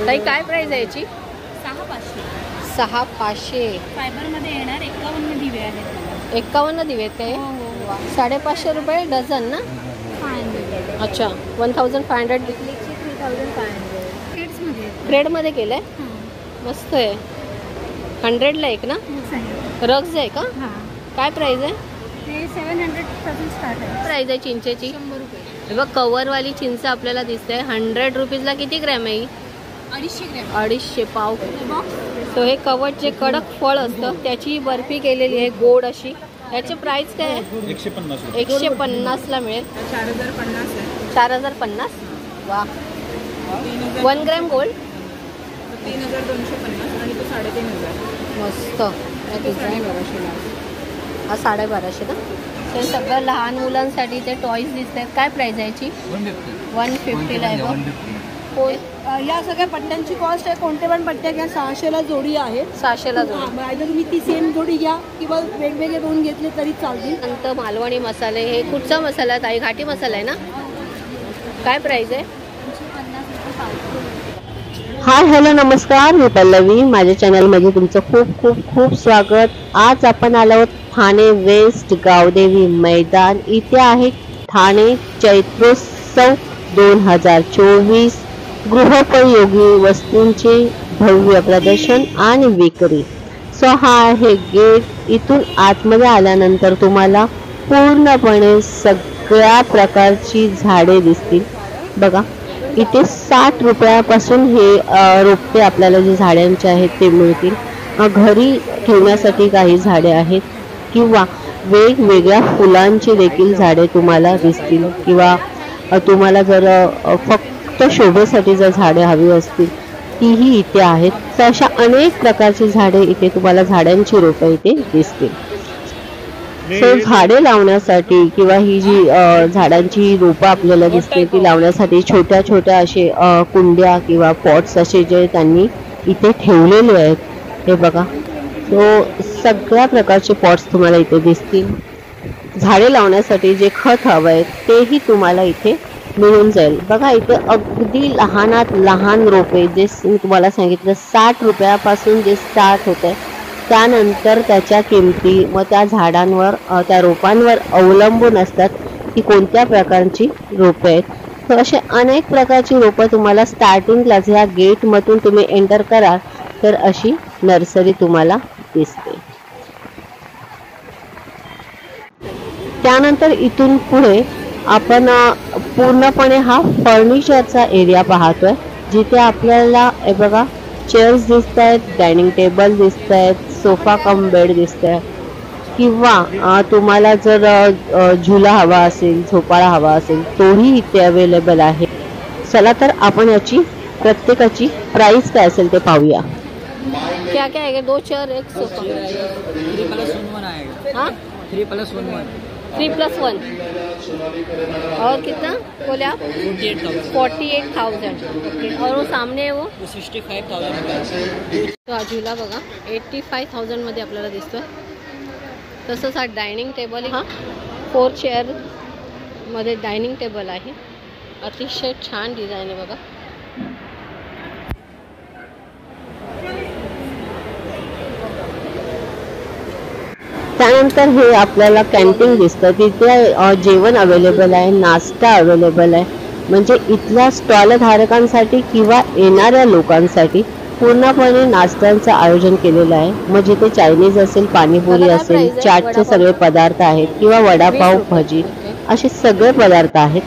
ताई काय प्राइस आहे याची? 6,500. 6,500. फायबरमध्ये येणार 51 दिवे आहेत. 51 दिवे आहेत काय? 550 रुपये डझन ना? 500. अच्छा 1500. 3500. किड्समध्ये ग्रेडमध्ये केलं आहे. मस्त आहे. 100ला एक ना? रग्स आहे का? हां. काय प्राइस आहे? ते 700 पासून स्टार्ट आहे. प्राइस आहे चिंचेची? 100 रुपये. हे बघ कवरवाली चिंच आपल्याला दिसते. 100 रुपीजला किती ग्रॅम आहे? 250 ग्रॅम. 250 पाव. सो हे कवच जे कडक फळ असतं त्याची बर्फी केलेली आहे गोड अशी. याची प्राइस काय आहे? 150. 150ला मिळेल. 4050 आहे. 4050. वा. 1 ग्रॅम गोल्ड. 3250 आणि तो 3500. मस्त. हा 1250 ना? ते सगळं लहान मुलांसाठी ते टॉईज दिसत आहेत. काय प्राइस आहे याची? 150ला आहे बघ. होय. या सगळ्या पट्ट्यांची कॉस्ट आहे. कोणते पण पट्ट्या घ्या 600ला जोडी आहे. 600ला जोडी. आयदर तुम्ही ती सेम जोडी घ्या किंवा वेगवेगळे दोन घेतले तरी चालतील. नंतर मालवणी मसाले. हे कुठचा मसाला आहे ताई? घाटी मसाला आहे ना? काय प्राइस आहे? हाय हॅलो नमस्कार, मी पल्लवी. माझ्या चॅनलमध्ये तुमचं खूप खूप खूप स्वागत. आज आपण आलो आहोत ठाणे वेस्ट गावदेवी मैदान. इथे आहे ठाणे चैत्रोत्सव 2024 गृहोपयोगी वस्तूंचे भव्य प्रदर्शन आणि विक्री. सो हा आहे गेट. इथून आतमध्ये आल्यानंतर तुम्हाला पूर्णपणे सगळ्या प्रकारची झाडे दिसतील. बघा इथे 60 रुपयापासून हे रोपटे आपल्याला जे झाडांचे आहेत ते मिळतील. घरी ठेवण्यासाठी काही झाडे आहेत किंवा वेगवेगळ्या फुलांची देखील झाडे तुम्हाला दिसतील. किंवा तुम्हाला जर फक्त शोभेसाठी जर झाडे हवी असतील तीही इथे आहेत. तर अशा अनेक प्रकारची झाडे इथे तुम्हाला झाडांची रोपं इथे दिसतील. सो झाडे लावण्यासाठी किंवा ही जी झाडांची रोपं आपल्याला दिसते ती लावण्यासाठी छोट्या छोट्या असे कुंड्या किंवा पॉट्स असे जे त्यांनी इथे ठेवलेले आहेत. हे बघा. सो सगळ्या प्रकारचे पॉट्स तुम्हाला इथे दिसतील. झाडे लावण्यासाठी जे खत हवं आहे तेही तुम्हाला इथे मिळून जाईल. बघा इथे अगदी लहानात लहान रोपे जे मी तुम्हाला सांगितलं 60 रुपयापासून जे स्टार्ट होत आहे त्यानंतर त्याच्या किमती व त्या झाडांवर त्या रोपांवर अवलंबून असतात की कोणत्या प्रकारची रोपे आहेत. तर असे अनेक प्रकारची रोपं तुम्हाला स्टार्टिंगलाच ह्या गेटमधून तुम्ही एंटर कराल तर अशी नर्सरी तुम्हाला दिसते. त्यानंतर इथून पुढे आपण पूर्णपणे हा फर्निचरचा एरिया पाहतोय जिथे आपल्याला हे बघा चेअर्स दिसत आहेत, डायनिंग टेबल दिसत आहेत, सोफा कम बेड दिसत आहे किंवा तुम्हाला जर झुला हवा असेल, झोपाळा हवा असेल तोही इथे अवेलेबल आहे. चला तर आपण याची प्रत्येकाची प्राइस काय असेल ते पाहूया. क्या क्या है? 2 चेयर 1 सोफा. 3+1 आएगा. हाँ 3+1. 3+1 और कितना बोले आप? 48,000. और वो सामने है वो 65,000. तो हा झुला बघा 85,000 मध्ये आपल्याला दिसतोय. तसंच हा डायनिंग टेबल. हा 4 चेअर मध्ये डायनिंग टेबल आहे. अतिशय छान डिझाईन आहे बघा. त्यानंतर हे आपल्याला कॅन्टीन दिसतं. तिथे जेवण अवेलेबल आहे, नाश्ता अवेलेबल आहे. म्हणजे इथल्या स्टॉल धारकांसाठी किंवा येणाऱ्या लोकांसाठी पूर्णपणे नाश्त्यांचं आयोजन केलेलं आहे. मग जिथे चायनीज असेल, पाणीपुरी असेल, चाटचे सगळे पदार्थ आहेत किंवा वडापाव, भजी असे सगळे पदार्थ आहेत.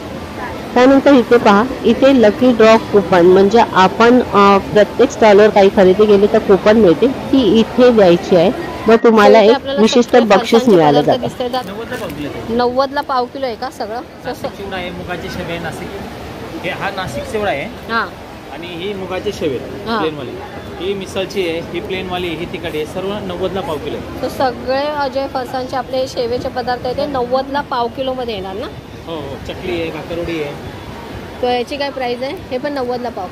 त्यानंतर इथे पहा, इथे लकी ड्रॉ कुपन म्हणजे आपण प्रत्येक स्टॉलवर काही खरेदी केली तर कुपन मिळते ती इथे द्यायची आहे. मग तुम्हाला एक विशिष्ट बक्षीस मिळालं जातं. 90ला पाव किलो आहे का सगळं? चिवडा आहे, मुगाचे शेवे आहे. नाशिक हे हा नाशिक चिवडा आहे. हां. आणि ही मुगाचे शेवे प्लेनवाली. ही मिसळची आहे, ही प्लेनवाली, ही तिखट आहे. सर्व 90ला पाव किलो आहे. तर सगळे अजय फरसांचे आपले शेवेचे पदार्थ आहे ते 90ला पाव किलो मध्ये येणार ना? हो हो. चकली आहे, भाकरवडी आहे. तर याची काय प्राइस आहे? हे पण 90ला पाव.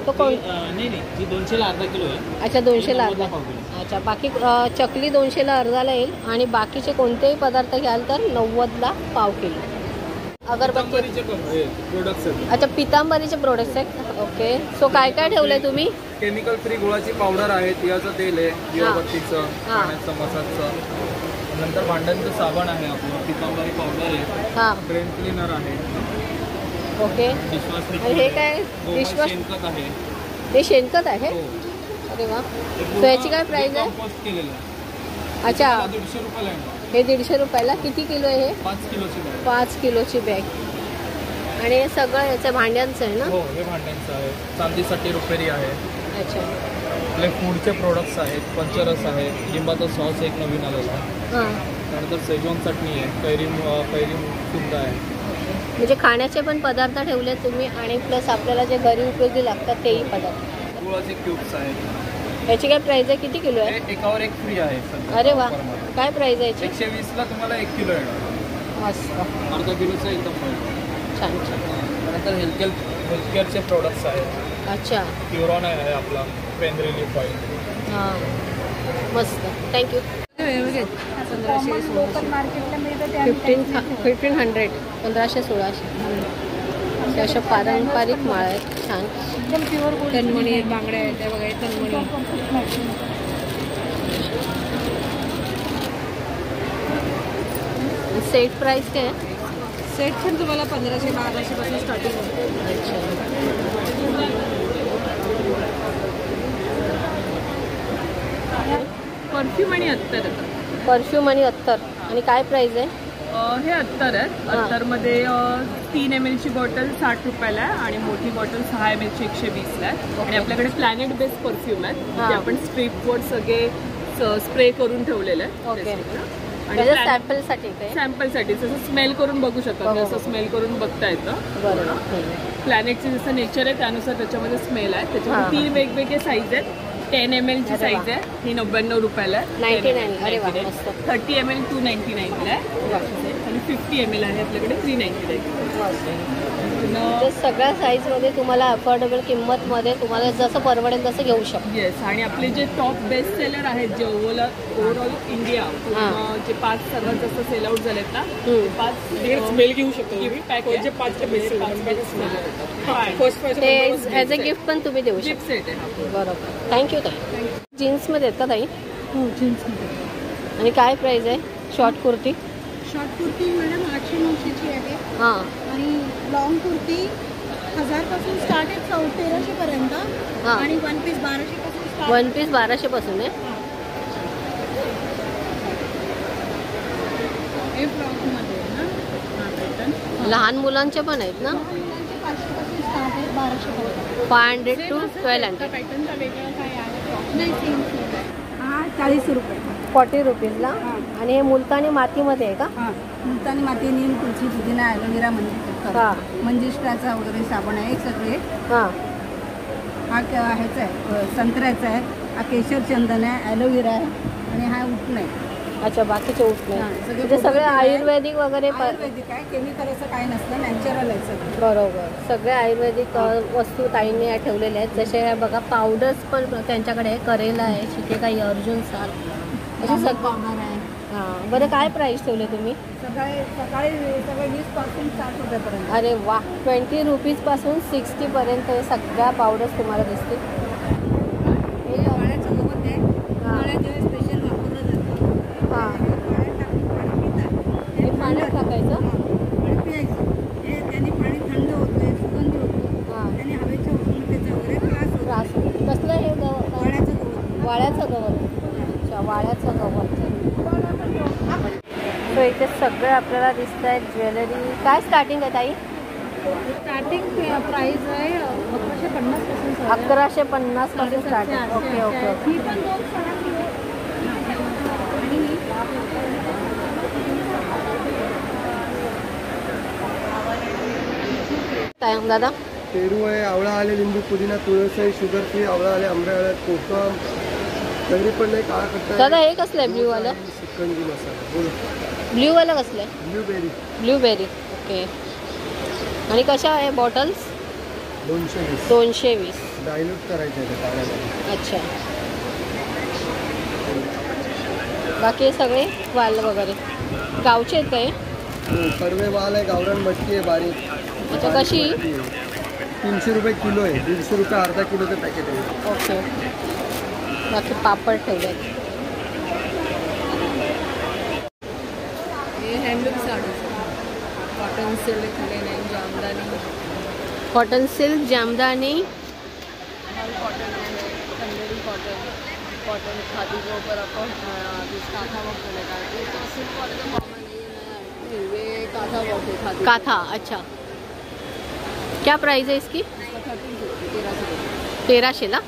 तो कोण? नाही नाही, ही 200ला अर्धा किलो आहे. अच्छा 200ला अर्धा. पाव किलो. अच्छा. बाकी चकली 200ला अर्धाला येईल आणि बाकीचे कोणतेही पदार्थ घ्याल तर 90ला पाव किलो. अगरबत्ती प्रोडक्ट्स आहेत. अच्छा, पितांबरीचे प्रोडक्ट्स आहेत. ओके, सो काय काय ठेवलंय तुम्ही? केमिकल फ्री गुळाची पावडर आहे, तिळाचं तेल आहे, दिवाबत्तीचं, पाण्याचं, मसाजचं. नंतर भांड्यांचं साबण आहे आपलं, पितांबरी पावडर आहे, हां, ड्रेन क्लीनर आहे, ओके. डिशवॉश आणि हे काय? डिशवॉश शेणखत आहे. हे शेणखत आहे? हो. अरे वा. सो याची काय प्राइस आहे? कंपोस्ट केलेलं आहे. अच्छा, 150 रुपयाला आहे. हे 150 रुपयाला. किती किलो आहे हे? 5 किलोची बॅग. 5 किलोची बॅग. आणि हे सगळं याचं भांड्यांचं आहे ना? हो, हे भांड्यांचं आहे. चांदीसाठी रुपेरी आहे. अच्छा, आपले फूडचे प्रोडक्ट्स आहेत, पंचरस आहे, लिंबाचा सॉस एक नवीन आलेला आहे. हां, त्यानंतर सेजवान चटणी आहे, कैरी सुद्धा आहे. म्हणजे खाण्याचे पण पदार्थ ठेवले तुम्ही आणि प्लस आपल्याला जे घरी उपयोगी लागतात तेही पदार्थ. गुळाचे क्यूब्स आहेत. याची काय प्राइस आहे? किती किलो आहे? हे एकावर एक फ्री आहे सध्या. अरे वा. ऑफरमध्ये. काय प्राइस आहे याची? 120ला तुम्हाला 1 किलो येणार. मस्त, अर्धा किलोचं एकदम फरक. छान छान. त्यानंतर हेल्थकेअरचे प्रोडक्ट्स आहेत. अच्छा, क्युरॉन आहे आपला, पेन रिलीफ ऑइल. हां, मस्त, थँक्यू. 1500, 1500-1600 अशा पारंपरिक माळा आहेत. छान. तन्मणी आहेत, बांगड्या आहेत, त्या बघा तन्मणी. सेट प्राइस काय आहे? सेट पण तुम्हाला 1500-1200 पासून स्टार्टिंग होतं. परफ्यूम आणि अत्तर येतात. परफ्यूम आणि अत्तर. आणि काय प्राइस आहे? हे अत्तर आहेत. अत्तरमध्ये 3 ml ची बॉटल 60 रुपयाला आहे आणि मोठी बॉटल 6 ml ची 120 ला आहे. आणि आपल्याकडे प्लॅनेट बेस्ड परफ्यूम आहेत, ते आपण स्ट्रीपवर सगळे स्प्रे करून ठेवलेले आहेत. ओके. आणि सॅम्पलसाठी काय? सॅम्पलसाठी जसं स्मेल करून बघू शकता, असं स्मेल करून बघता येतं. बरोबर. प्लॅनेटचे जसं नेचर आहे त्यानुसार त्याच्यामध्ये स्मेल आहे. त्याच्यामध्ये 3 वेगवेगळे साईज आहेत. 10 ml ची साईज आहे, ही 99 रुपयाला आहे. 99. अरे वा, मस्त. 30 ml 299 ला आहे आणि 50 ml आहे आपल्याकडे 399. म्हणजे सगळ्या साईजमध्ये तुम्हाला अफोर्डेबल किंमतमध्ये तुम्हाला जसं परवडेल तसं घेऊ शकतो. येस. आणि आपले जे टॉप बेस्ट सेलर आहेत, जे ओव्हरऑल इंडिया जे 5 सर्वात जास्त सेल आउट झालेत ना, 5 स्मेल घेऊ शकतो तुम्ही. पॅकेज 5 बेस्ट ते ॲज अ गिफ्ट पण तुम्ही देऊ शकता. गिफ्ट सेट आहे. बरोबर. थँक्यू ताई. जीन्समध्ये आहेत का ताई? हो, जीन्समध्ये. आणि काय प्राइस आहे short kurti? Short kurti madam 800-900ची आहे. हां. आणि लॉंग कुर्ती 1000 पासून स्टार्ट आहे 1300 पर्यंत. आणि वन पीस 1200 पासून स्टार्ट. वन पीस 1200 पासून आहे. हे फ्रॉकमध्ये आहे ना. लहान मुलांचे पण आहेत ना? 500 पासून स्टार्ट आहे 1200 पर्यंत. 500 to 1200. पॅटर्नचा वेगळा काय आहे फ्रॉक? नाही, सेम. हा 40 रुपये. 40 रुपीजला. आणि हे मुलतानी मातीमध्ये आहे का? हां, मुलतानी माती, नीम, तुळशी, पुदिना, ॲलोवेरा, मंजिष्ठाचा वगैरे साबण आहे सगळे. हां. हा ह्याचा आहे, संत्र्याचा आहे. हा केशर चंदन आहे, ॲलोवेरा आहे आणि हा उठणं आहे. अच्छा, बाकीचे उठले. हां, म्हणजे सगळे आयुर्वेदिक वगैरे. आयुर्वेदिक आहे, केमिकल असं काही नसतं, नॅचरल आहे सगळं. बरोबर. सगळे आयुर्वेदिक वस्तू ताईंनी या ठेवलेल्या आहेत. जसे हे बघा, पावडर्स पण त्यांच्याकडे आहे. करेला आहे, शिकेकाई, अर्जुन साल, असे सगळं पावडर आहे. हां. बरं, काय प्राईस ठेवले तुम्ही? सकाळी सगळे 20 पासून 60 रुपयापर्यंत. अरे वा. 20 रुपीजपासून 60 पर्यंत हे सगळ्या पावडर्स तुम्हाला दिसतील. हे वाळ्याचं गवत आहे, वाळ्यात जेव्हा स्पेशल वापरलं जातं. हां. पाण्यात टाकून पाणी पितात. हे पाण्यात टाकायचं. पाणी पियायचं. हे त्याने पाणी थंड होतं, सुगंधी होतं. हां. त्याने हवेच्या उष्णतेचा वगैरे त्रास होतो. कसलं हे गवत? वाळ्याचं गवत. वाळ्याचं गवत. अच्छा, वाळ्याचं गवत. सो इथे सगळं आपल्याला दिसत आहे. ज्वेलरी काय स्टार्टिंग आहे ताई? स्टार्टिंग प्राइस आहे 1150 पासून. 1150 पासून स्टार्टिंग. Okay okay okay. ही पण 2 दादा? पेरू आहे, आवळा आले, लिंबू, पुदिना, तुळस आहे, शुगर फ्री, आवळा आले, आंबे आले, कोकम, तरी पण नाही काळा खट्टा. दादा हे कसलं आहे ब्ल्यू वाला? शिकंजी मसाला. बोला. ब्ल्यू वाला कसलं आहे? ब्लूबेरी. ब्लूबेरी. ओके. आणि कशा आहे बॉटल्स? 220. 220. डायल्यूट करायचं आहे पाण्यामध्ये. अच्छा. बाकी हे सगळे वाल वगैरे गावचे आहेत काय? कर्वे वाल आहे, गावरान मटकी आहे बारीक. अच्छा, कशी? 300 रुपये किलो आहे, 150 रुपये अर्धा किलोचं पॅकेट आहे. ओके. बाकी पापड ठेवले. हे handloom sari, cotton silk linen jamdani. Cotton silk jamdani, cotton आहे, चंदेरी कॉटन, कॉटन खादी के ऊपर अपन काथा वर्क चलेगा. सिल्क वाले तो कॉमन नहीं है, ये काथा वर्क है खादी. काथा. अच्छा, क्या प्राइस आहे इसकी? 1300 ला.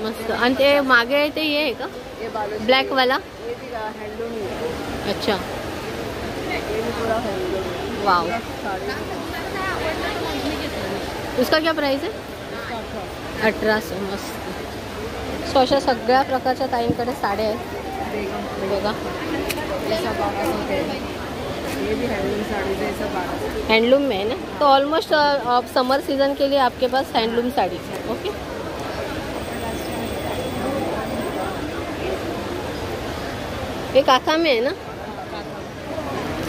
मस्त. आणि ते मागे आहे ते हे आहे का ये बालू ब्लॅक वाला? ये भी हैंडलूम है. अच्छा, ये भी पूरा हैंडलूम. वाव. साड़ी उसका क्या प्राइस आहे? 1800. मस्त. सो अशा सगळ्या प्रकारच्या ताईंकडे साड्या आहेत बघा. ये भी हैंडलूम साड़ी है, सब 1200. हैंडलूम में है ना, तो ऑलमोस्ट समर सीजन के लिए आपके पास हैंडलूम साड़ी है. ओके. हे काथा में आहे ना,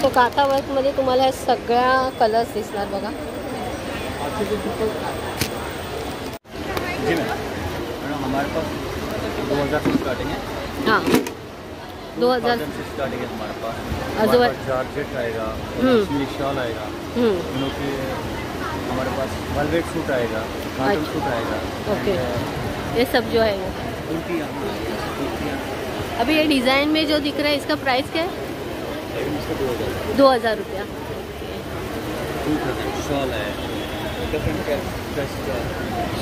तो काथा वर्कमध्ये तुम्हाला ह्या सगळ्या कलर्स दिसणार बघा. जी मैडम, हमारे पास 2000 से स्टार्टिंग है. हां, 2000 से स्टार्टिंग है हमारे पास. अजून जॉर्जेट आएगा, शॉल आएगा, कि हमारे पास वेलवेट सूट आएगा, कॉटन सूट आएगा. ओके. ये सब जो है वो अभी ये डिज़ाइन में जो दिख रहा है इसका प्राइस क्या है? 2000 रुपया. शॉल है,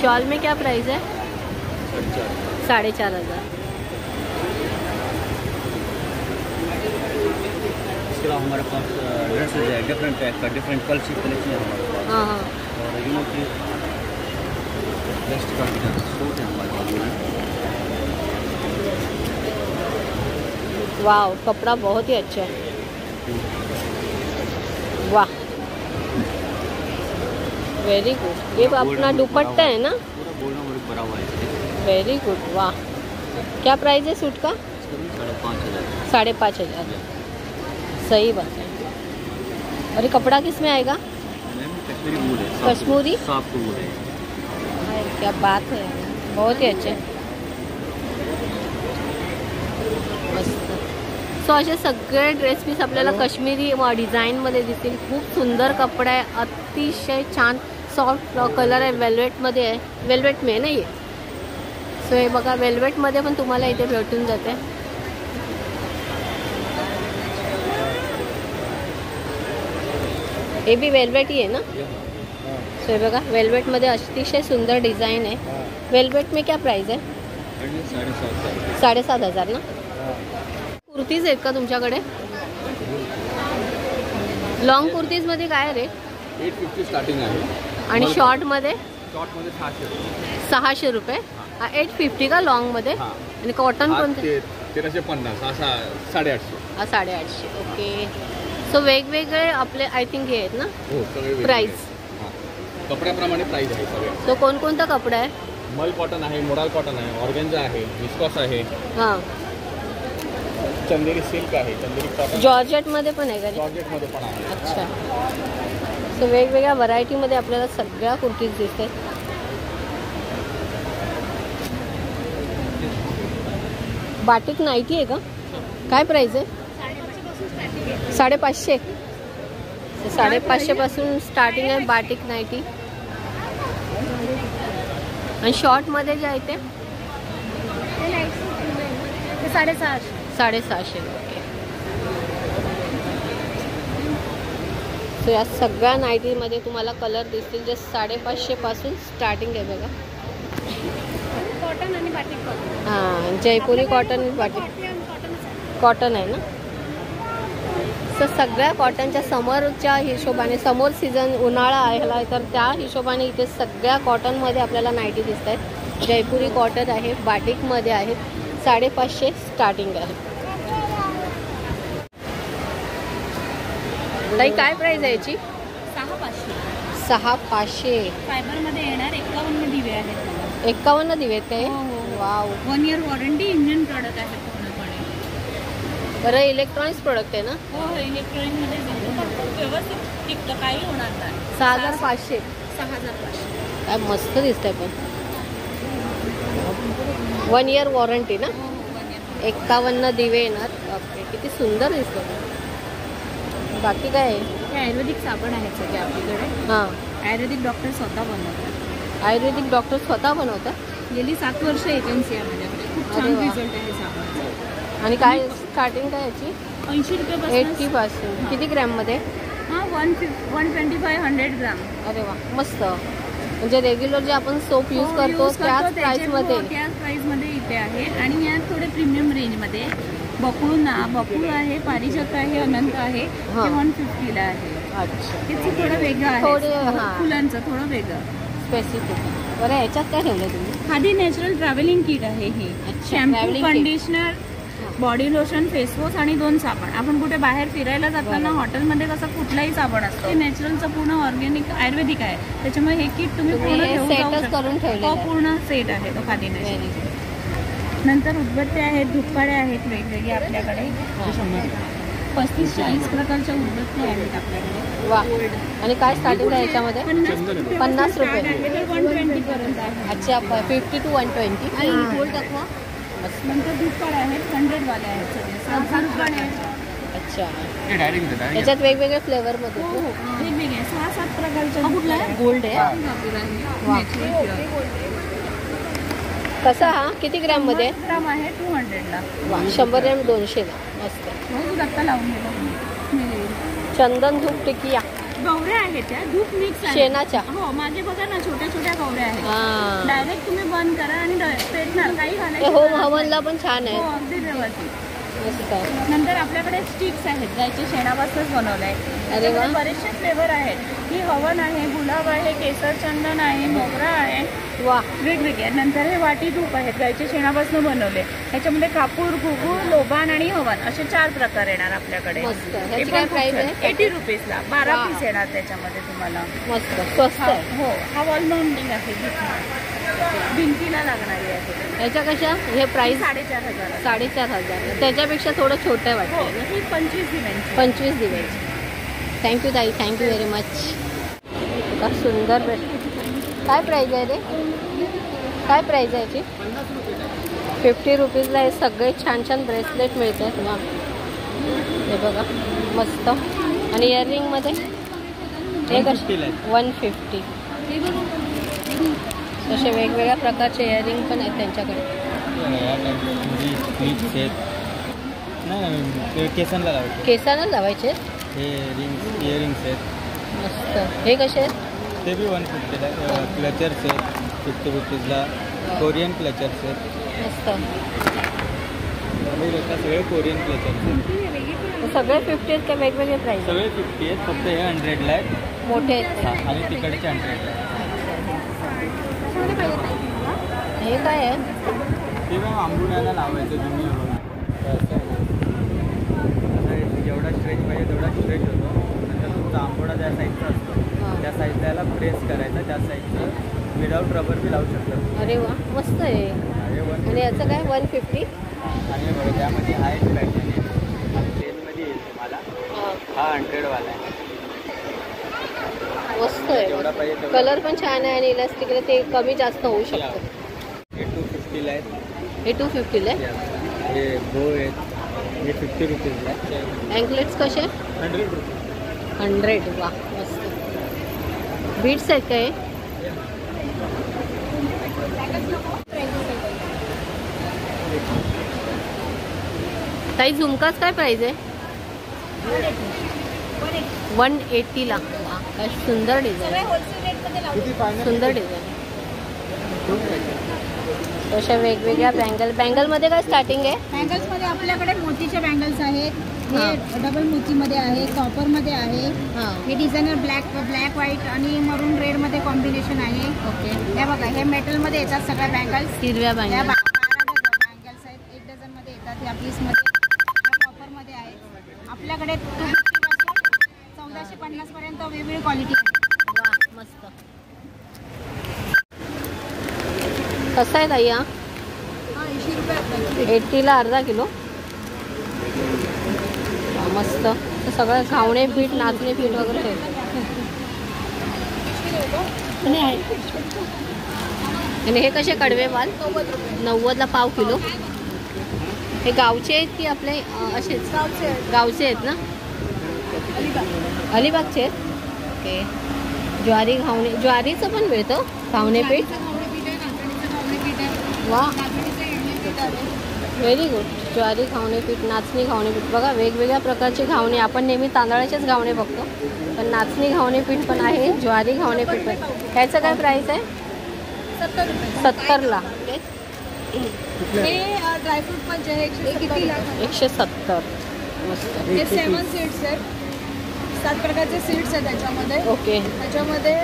शॉल में क्या प्राइस है? 4500. इसके अलावा हमारे पास ड्रेसेज है, डिफरेंट टाइप का, डिफरेंट कलर की कलेक्शन है हमारे पास. हाँ हाँ. और कि बेस्ट क्वालिटी का सूट है हमारे पास. वाह, कपड़ा बहुत ही अच्छा है. वाह, वेरी गुड. ये अपना दुपट्टा है ना? पूरा गोल्डन वर्क भरा हुआ है. Very good. वाह, क्या प्राइस है सूट का? 5500. 5500. सही बात है. और ये कपड़ा किस में आएगा? कश्मीरी वूल है. कश्मीरी सॉफ्ट वूल है. क्या बात है, बहुत ही अच्छे. मस्त. सो असे सगळे ड्रेस पीस आपल्याला काश्मीरी डिझाईनमध्ये दिसतील. खूप सुंदर कपडा आहे, अतिशय छान सॉफ्ट कलर आहे, वेल्वेटमध्ये आहे. वेल्वेट में नाही आहे. सो हे बघा, वेल्वेटमध्ये पण तुम्हाला इथे भेटून जाते. हे भी वेल्वेट ही आहे ना? सो हे बघा, वेल्वेटमध्ये अतिशय सुंदर डिझाईन आहे. वेल्वेट में क्या प्राइस आहे? 7500 ना. कुर्तीज आहेत का तुमच्याकडे? लॉंग कुर्तीजमध्ये काय रे? 850 स्टार्टिंग आहे. आणि शॉर्टमध्ये? शॉर्टमध्ये 600 रुपये. 850 का लॉंगमध्ये? आणि कॉटन कोणते? 1350. असा 850. 850. ओके. सो वेगवेगळे आपले आय थिंक हे आहेत ना? हो, सगळे प्राइस. कपड्याप्रमाणे प्राइस आहे सगळे. तो कोणकोणता कपडा आहे? मल कॉटन आहे, मोडाल कॉटन आहे, ऑर्गेन्झा आहे, विस्कॉस आहे, हां, चंदेरी सिल्क आहे, चंदेरी कॉटन, जॉर्जेटमध्ये पण आहे का? जॉर्जेटमध्ये पण आहे. अच्छा. सो वेगवेगळ्या व्हरायटीमध्ये आपल्याला सगळ्या कुर्तीज दिसतात. बाटिक नाईटी आहे का? काय प्राइस आहे? 550. 550 पासून स्टार्टिंग आहे बाटिक नाईटी. आणि शॉर्टमध्ये जे आहे ते 650. ओके. सो या सगळ्या नाईटीमध्ये तुम्हाला कलर दिसतील जे 550 पासून स्टार्टिंग आहे बघा. कॉटन आणि बाटिक कॉटन. हां, जयपुरी कॉटन बाटिक कॉटन आहे ना. तर सगळ्या कॉटनच्या समरच्या हिशोबाने, समोर सीझन उन्हाळा आहे तर त्या हिशोबाने इथे सगळ्या कॉटनमध्ये आपल्याला नाईटी दिसत आहेत. जयपुरी कॉटन आहे, बाटिकमध्ये आहेत. 550 स्टार्टिंग आहे. ताई काय प्राइस आहे याची? 650. फायबरमध्ये येणार 51 दिवे आहेत. 51 दिवे आहेत काय? Wow. 1 year warranty, Indian product आहे पूर्णपणे. बरं इलेक्ट्रॉनिक्स प्रोडक्ट आहे ना? हो हो इलेक्ट्रॉनिकमध्ये खूप व्यवस्थित टिकतं, काही होणार नाही. 6500. 6500. काय मस्त दिसतंय पण. 1 इयर वॉरंटी ना? 51 दिवे येणार. बापरे किती सुंदर दिसतं. बाकी काय आहे? हे आयुर्वेदिक साबण आहेत सगळे आपल्याकडे. हां आयुर्वेदिक डॉक्टर स्वतः बनवतात. आयुर्वेदिक डॉक्टर स्वतः बनवतात. गेली 7 वर्ष एजन्सी आहे माझ्याकडे. खूप अरे छान वा. रिझल्ट आहे साबणाचा. आणि काय स्टार्टिंग काय याची? 80 रुपयापासून. 80 पासून. किती ग्रॅममध्ये? हां 125 100 ग्राम. अरे वा मस्त. म्हणजे रेग्युलर जे आपण सोप यूज करतो त्याच प्राइसमध्ये. त्याच प्राइसमध्ये इथे आहे. आणि यात थोडे प्रीमियम रेंजमध्ये बकुळ आहे, पारिजात आहे, अनंत आहे. ते 150ला आहे. अच्छा त्याचं थोडं वेगळं आहे. फुलांचं थोडं वेगळं स्पेसिफिक. बरं ह्याच्यात काय ठेवलं तुम्ही? खादी नॅचरल ट्रॅव्हलिंग किट आहे हे. Shampoo, traveling kit. Conditioner, body lotion, face wash आणि 2 साबण. आपण कुठे बाहेर फिरायला जाताना हॉटेलमध्ये कसं कुठलाही साबण असतो, ते नॅचरलचं पूर्ण ऑर्गॅनिक आयुर्वेदिक आहे. त्याच्यामुळे हे किट तुम्ही पूर्ण घेऊन जाऊ सेटच शकता. करून ठेवले. हो पूर्ण सेट आहे तो खादी नॅचरल. नंतर उदबत्त्या आहेत, धुपकाड्या आहेत वेगवेगळे आपल्याकडे. 35-40 प्रकारच्या उदबत्त्या आहेत आपल्याकडे. वा. आणि काय स्टार्टिंग आहे याच्यामध्ये? 50 रुपये. 120 पर्यंत आहे. अच्छा 50 to 120. आणि गोल्ड दाखवा. नंतर धुपकाड्या आहेत, 100 वाले आहेत सगळे. धुपकाड्या आहेत. अच्छा याच्यात वेगवेगळे फ्लेवर मध्ये. हो हो वेगवेगळे 6-7 प्रकारच्या. कुठला गोल्ड आहे. वा. कसा हा किती ग्रॅम मध्ये? 100 ग्राम आहे 200ला. वा 100 ग्रॅम 200ला. मस्त. हो दत्ता लावून दिलं. चंदन धूप टिकिया गवऱ्या आहेत त्या धूप मिक्स आहे. शेणाच्या. हो मागे बघा ना छोट्या छोट्या गवऱ्या आहेत. हां डायरेक्ट तुम्ही बंद करा आणि पेटणार, काही ते घालायचं होम नाही. हवनला पण छान हो आहे. अगदी व्यवस्थित. मस्त. नंतर आपल्याकडे स्टिक्स आहेत गायच्या शेणापासूनच बनवलंय. अरे वा. बरेचसे फ्लेवर आहेत. ही हवन आहे, गुलाब आहे, केसर चंदन आहे, मोगरा आहे. वा वेगवेगळे. नंतर हे वाटी धूप आहेत गायच्या शेणापासून बनवले. ह्याच्यामध्ये कापूर, गुगुळ, लोबान आणि हवन असे 4 प्रकार येणार आपल्याकडे. मस्त. हे ह्याची पण काय खूप प्राइस छान. आहे? 80 रुपीजला 12 वा. पीस येणार त्याच्यामध्ये तुम्हाला. मस्त स्वस्त आहे. हो हा वॉल माउंटिंग आहे. भिंतीला लागणारी आहे. ह्याच्या कशा? हे प्राइस 4500. 4500. त्याच्यापेक्षा थोडं छोटं हो वाटतं. ही 25 दिव्यांची. 25 दिवायची. थँक्यू ताई, थँक्यू व्हेरी मच. का सुंदर भेट. काय प्राईज आहे रे? काय प्राईज आहे याची? 50 रुपीजला हे सगळे छान छान ब्रेसलेट मिळतात. वा हे बघा मस्त. आणि इयरिंगमध्ये हे कसे? 150. तसे वेगवेगळ्या प्रकारचे इयरिंग पण आहेत त्यांच्याकडे. केसांना लावायचे. केसांना लावायचे. हे इयरिंग्स आहेत. मस्त. हे कसे आहेत? ते बी 150ला. क्लचर्स आहेत 50 रुपीजला. कोरियन क्लचर्स आहेत. मस्त. सगळे कोरियन क्लचर्स आहेत. सगळे 50 आहेत का वेगवेगळे प्राईस? सगळे 50 आहेत. फक्त हे 100ला आहेत. मोठे आहेत. आणि तिकडचे 100ला आहेत. हे काय आहे? ते मग आंबुड्याला लावायचं तुम्ही. जेवढा स्ट्रेच पाहिजे तेवढा स्ट्रेच होतो. नंतर तुमचा आंबोडा ज्या साईजचा असतो त्या साईजला याला प्रेस करायचा. त्या साईजचं विदाऊट रबर बी लावू शकतो. अरे वा मस्त आहे. आणि याचं काय? 150. आणि बघा त्यामध्ये हा एक पॅटर्न आहे. हा प्लेनमध्ये येईल तुम्हाला. हा 100वाला आहे. मस्त आहे. कलर पण छान आहे आणि इलास्टिकला ते कमी जास्त होऊ शकतं. हे 250ला आहेत. हे 250ला आहे. हे बो आहेत. हे 50 रुपीजला आहे. अँकलेट्स कसे? 100 रुपीज. 100. वा मस्त. बीट्स आहेत काय? ताई झुमकाच काय प्राइस आहे? 180ला. वा काय सुंदर डिझाईन. सुंदर डिझाईन. तशा वेगवेगळ्या बँगलमध्ये काय स्टार्टिंग आहे? बँगल्समध्ये आपल्याकडे मोतीचे बँगल्स आहेत. हे डबल मोतीमध्ये आहे, कॉपरमध्ये आहे. हे डिझायनर ब्लॅक व्हाईट आणि मरून रेडमध्ये कॉम्बिनेशन आहे. ओके. हे बघा हे मेटलमध्ये येतात सगळ्या बँगल्स. हिरव्या या बँगल. 12 बँगल्स आहेत. 1 डझनमध्ये येतात. या पीसमध्ये कॉपरमध्ये आहेत. आपल्याकडे 1450 पर्यंत वेगवेगळी क्वालिटी आहे. वा मस्त. कसा आहे ताई हा? 80 रुपये. 80ला अर्धा किलो. मस्त. तर सगळं घावणे पीठ, नाचणे पीठ वगैरे ठेवलं. आणि हे कसे कडवे माल? 90ला पाव किलो. हे गावचे आहेत की आपले असेच? गावचे आहेत ना, अलिबागचे आहेत. ओके. ज्वारी घावणे, ज्वारीचं पण मिळतं घावणे पीठ. वा, व्हेरी गुड. ज्वारी घावणे पीठ, नाचणी घावणे पीठ. बघा वेगवेगळ्या प्रकारचे घावणे. आपण नेहमी तांदळाचेच घावणे बघतो, पण नाचणी घावणे पीठ पण आहे, ज्वारी घावणे पीठ पण. ह्याचं काय प्राईस आहे? 70ला. हे ड्रायफ्रूट पंच आहे 170. मस्त. हे 7 सीड्स आहेत, 7 प्रकारचे सीड्स आहेत त्याच्यामध्ये. ओके. त्याच्यामध्ये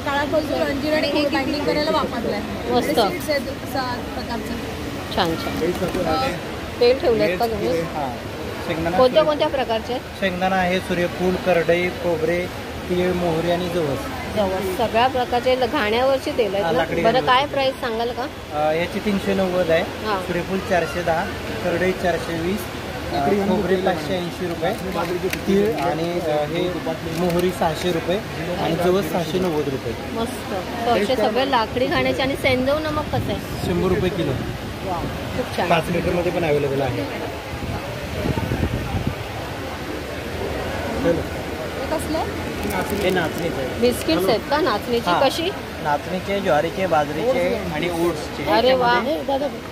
काळा खजूर, अंजीर आणि हे बाइंडिंग करायला वापरलंय. मस्त. सीड्स आहेत 7 प्रकारचे. छान छान. तेल ठेवलेत का तुम्ही? शेंगदाणा. कोणत्या कोणत्या प्रकारचे आहेत? शेंगदाणा आहे, सूर्यफूल, करडई, खोबरे, तीळ, मोहरी आणि जवस. सगळ्या प्रकारचे घाण्यावरची तेल आहेत ना? बरं, काय प्राइस सांगाल का? याची 390 आहे. सूर्यफूल 410, करडई 420, खोबरे 580 रुपये, तीळ आणि हे मोहरी 600 रुपये आणि जवस 690 रुपये. मस्त. तर असे सगळे लाकडी घाण्याचे. आणि सेंदव नमक कसं आहे? 100 रुपये किलो. खूप छान. 5 लिटरमध्ये पण अवेलेबल आहे. हे नाचणीचे बिस्किट्स आहेत का? नाचणीची कशी? नाचणीचे, ज्वारीचे, बाजरीचे आणि ओट्सचे. अरे वा.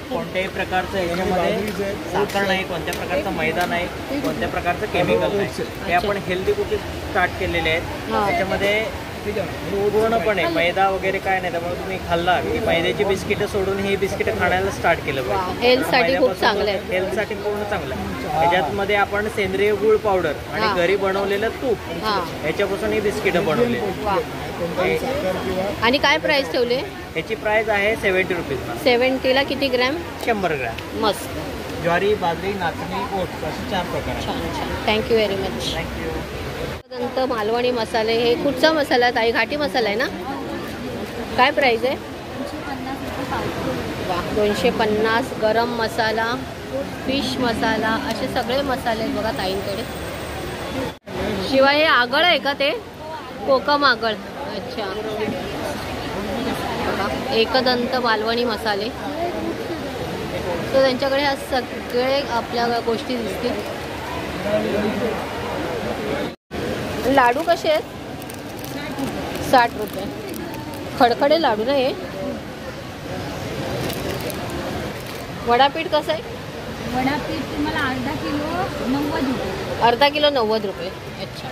कोणत्याही प्रकारचं याच्यामध्ये साखर नाही, कोणत्या प्रकारचं मैदा नाही, कोणत्या प्रकारचं केमिकल नाही. हे आपण हेल्दी कुकीज स्टार्ट केलेले आहेत. त्याच्यामध्ये पूर्णपणे मैदा वगैरे काय नाही. त्यामुळे तुम्ही खाल्ला की मैद्याची बिस्किटं सोडून ही बिस्किटं खाण्याला स्टार्ट केलं पाहिजे. हेल्थसाठी खूप चांगलं आहे. हेल्थसाठी पूर्ण चांगलं आहे. त्याच्यामध्ये आपण सेंद्रिय गुळ पावडर आणि घरी बनवलेलं तूप याच्यापासून ही बिस्किटं बनवली. आणि काय प्राइस ठेवले? याची प्राइस आहे 70 रुपीज. 70ला किती ग्रॅम? 100 ग्रॅम. मस्त. ज्वारी, बाजरी, नाचणी, ओट्स असे 4 प्रकार. छान छान. Thank you very much. थँक्यू. नंतर मालवणी मसाले. हे कुठचा मसाला आहे ताई? घाटी मसाला आहे ना? काय प्राइस आहे? 250. गरम मसाला, फिश मसाला, असे सगळे मसाले आहेत बघा ताईंकडे. शिवाय हे आगळ आहे का ते? कोकम आगळ. अच्छा. एकदंत मालवणी मसाले. तर त्यांच्याकडे ह्या सगळे आपल्या गोष्टी दिसतील. लाडू कसे आहेत? 60 रुपये. खडखडे लाडू ना हे. वडापीठ कसं आहे? वडापीठ तुम्हाला अर्धा किलो 90 रुपये. अर्धा किलो 90 रुपये. अच्छा.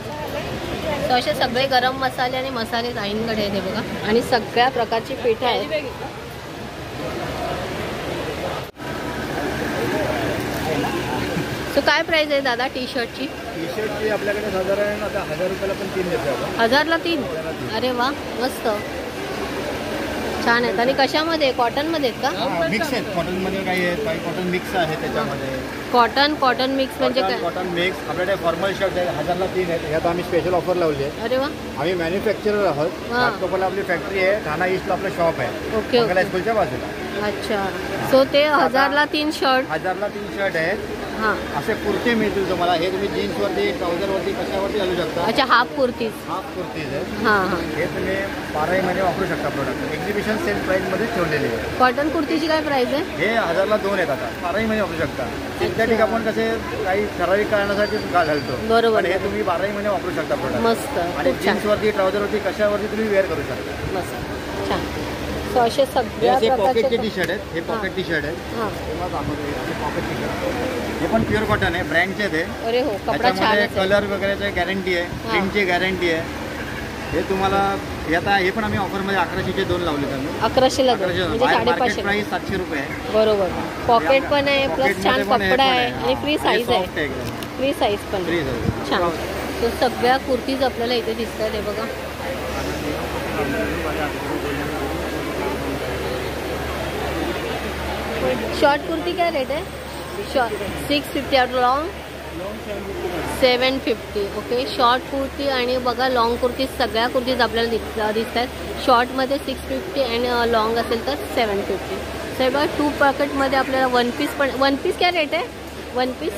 तर असे सगळे गरम मसाले आणि मसाले ताईंकडे आहेत हे बघा. आणि सगळ्या प्रकारची पीठं आहेत. सो काय प्राइस आहे दादा टी शर्टची? टी शर्टची आपल्याकडे साधारण आता 1000 रुपयाला पण 3 देतो आपण. 1000ला 3? अरे वा, मस्त. छान आहेत. आणि कशामध्ये? कॉटनमध्ये आहेत का? मिक्स आहेत. कॉटनमध्ये काही आहेत, काही कॉटन मिक्स आहे त्याच्यामध्ये. कॉटन मिक्स म्हणजे काय? Cotton mix. आपल्याकडे फॉर्मल शर्ट आहे 1000ला 3 आहेत. ह्यात आम्ही स्पेशल ऑफर लावली आहे. अरे वा. आम्ही मॅन्युफॅक्चरर आहोत. घाटकोपरला आपली फॅक्टरी आहे. ठाणा ईस्टला आपलं शॉप आहे. ओके. स्कूलच्या बाजूला. अच्छा. सो ते 1000ला 3 शर्ट. 1000ला 3 शर्ट आहेत. हां. असे कुर्ते मिळतील तुम्हाला. हे तुम्ही जीन्सवरती, ट्राउझरवरती, कशावरती घालू शकता. अच्छा, हाफ कुर्तीज. हाफ कुर्तीज आहेत. हां हां. हे तुम्ही 12 महिने वापरू शकता प्रोडक्ट. एक्झिबिशन सेल प्राईसमध्ये ठेवलेली आहे. कॉटन कुर्तीची काय प्राइस आहे? हे 1000ला 2 आहेत. आता 12 महिने वापरू शकता. सिंथेटिक आपण कसे काही ठराविक कारणासाठी घालतो. बरोबर. हे तुम्ही 12 महिने वापरू शकता प्रोडक्ट. मस्त. आणि जीन्सवरती, ट्राउझरवरती, कशावरती तुम्ही वेअर करू शकता. मस्त. छान. सो असे सगळ्या पॉकेटचे टी शर्ट आहेत. हे पॉकेट टी शर्ट आहेत. हां. Pocket T shirt. हे पण प्युअर कॉटन आहे. ब्रँडचे ते. अरे हो, कपडा छान आहे. कलर वगैरेची गॅरंटी आहे. प्रिंटची गॅरंटी आहे. हे तुम्हाला आता हे पण आम्ही ऑफरमध्ये 1100चे 2 लावले. 1100ला 2 म्हणजे 550. प्राइस 700 रुपये आहे. बरोबर. पॉकेट पण आहे, प्लस छान कपडा आहे आणि फ्री साईज आहे. फ्री साईज पण छान. तो सगळ्या कुर्तीज आपल्याला इथे दिसतात. हे बघा. शॉर्ट कुर्ती काय रेट आहे? 650. और लॉन्ग 750. ओके. शॉर्ट कुर्ती आणि बघा लॉंग कुर्ती, सगळ्या कुर्तीज आपल्याला दिसत आहेत. शॉर्टमध्ये 650 आणि लॉंग असेल तर 750. तर बघा 2 पॉकेटमध्ये आपल्याला 1 पीस पण. 1 पीस काय रेट आहे? 1 पीस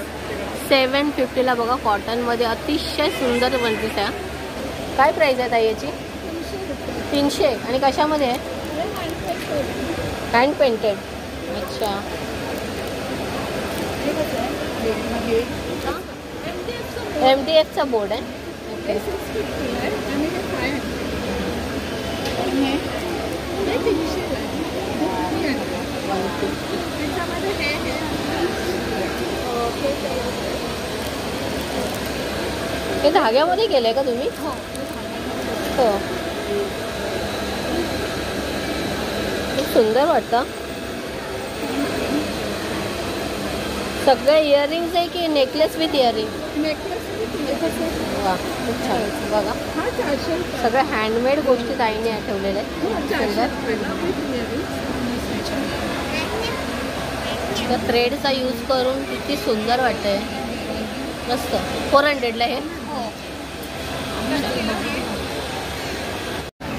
750ला बघा, कॉटनमध्ये अतिशय सुंदर वन पीस आहे. काय प्राईस आहे ताई याची? 300. आणि कशामध्ये आहे? Hand painted. अच्छा. MDFचा बोर्ड आहे. ओके. हे धाग्यामध्ये केलंय का तुम्ही? हो. खूप सुंदर वाटतं. सगळे इयरिंग्स आहे की नेकलेस विथ इयरिंग? वा, खूप छान. बघा, सगळ्या हँडमेड गोष्टी ताईने ठेवलेल्या आहेत. तर थ्रेडचा यूज करून किती सुंदर वाटतंय. मस्त. 400ला हे.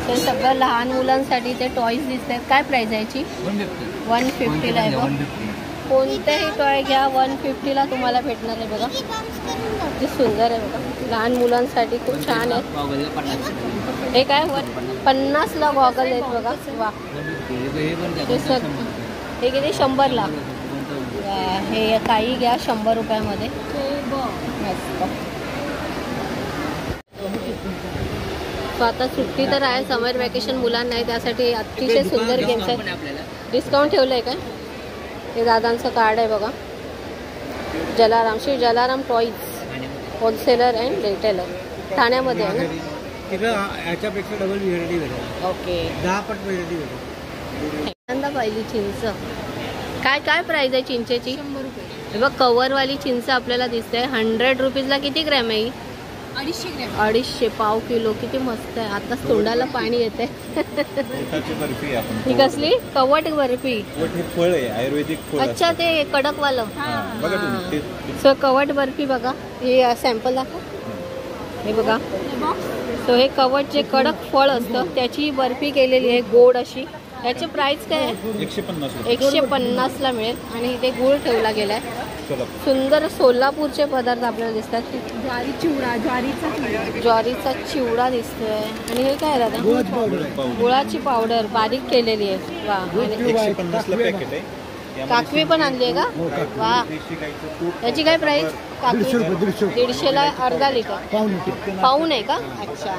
ते सगळं लहान मुलांसाठी ते टॉईज दिसत आहेत. काय प्राईस आहे याची? 150ला आहे बघ. कोणतेही टॉय घ्या 150ला तुम्हाला भेटणार आहे. बघा किती सुंदर आहे बघा. लहान मुलांसाठी खूप छान आहे. हे काय 50ला गॉगल आहेत बघा. वा, हे किती? 100ला. हे काही घ्या 100 रुपयामध्ये. मस्त. तो आता सुट्टी तर आहे, समर वॅकेशन मुलांना आहे, त्यासाठी अतिशय सुंदर गेम्स आहेत. डिस्काउंट ठेवलं आहे काय? हे दादांचं कार्ड आहे बघा. Jalaram, Shri Jalaram toys wholesaler and retailer, ठाण्यामध्ये आहे ना? याच्यापेक्षा डबल व्हेरायटी भेटेल. ओके. 10 पट व्हेरायटी भेटेल. पहिल्यांदा पाहिली चिंच. काय काय प्राईस आहे चिंचेची? 100 रुपये. हे बघ, कवरवाली चिंच आपल्याला दिसते 100 रुपीजला. किती ग्रॅम आहे? 250 ग्रॅम. 250, पाव किलो. किती मस्त आहे. आता तोंडाला पाणी येते. बर्फी आपण. ही कसली? कवट बर्फी. फळ आहे, आयुर्वेदिक फळ. अच्छा, ते कडकवालं. बघा तुम्ही. सो कवट बर्फी बघा. हे सॅम्पल दाखव. हे बघा. सो हे कवट जे कडक फळ असतं त्याची बर्फी केलेली आहे, गोड अशी. याची प्राइस काय आहे? 150ला मिळेल. आणि इथे गुळ ठेवला गेलाय. सुंदर सोलापूरचे पदार्थ आपल्याला दिसतात. ज्वारी चिवडा, ज्वारीचा चिवडा दिसतोय. आणि हे काय दादा? गुळाची पावडर बारीक केलेली आहे. वा. आणि 150ला पॅकेट आहे. काकवी पण आणली आहे का? वा. याची काय प्राइस? काकवी 150ला अर्धा लिटर. पाऊन आहे का? अच्छा.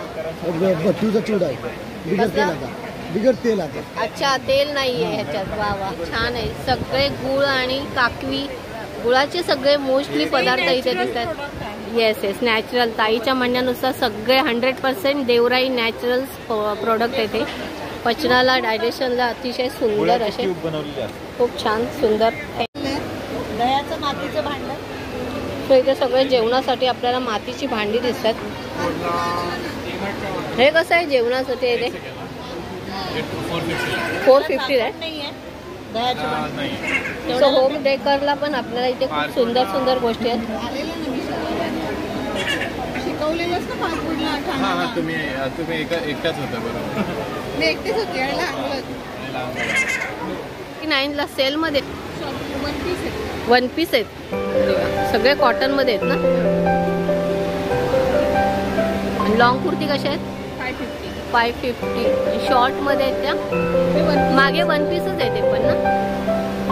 बिगर तेल आता. अच्छा, तेल नाही आहे ह्याच्यात. वा वा, छान आहे. सगळे गुळ आणि काकवी, गुळाचे सगळे मोस्टली पदार्थ इथे दिसतात. Yes yes, natural. ताईच्या म्हणण्यानुसार सगळे 100% देवराई नॅचरल प्रोडक्ट येते. पचनाला, डायजेशनला अतिशय सुंदर असे. खूप छान सुंदर. दह्याचं मातीचं भांड. तर इथे सगळे जेवणासाठी आपल्याला मातीची भांडी दिसतात. हे कसं आहे जेवणासाठी? इथे 450 आहे. सो होम डेकरला पण आपल्याला इथे खूप सुंदर सुंदर गोष्टी आहेत. शिकवलेलंच ना पासपोर्टला. तुम्ही एकटाच होता? बरोबर, मी एकटीच होते. 9ला सेलमध्ये 1 पीस आहेत. सगळे कॉटनमध्ये आहेत ना? लॉंग कुर्ती कशा आहेत? 550. शॉर्टमध्ये आहेत त्या. मागे 1 पीसच आहे ते पण ना?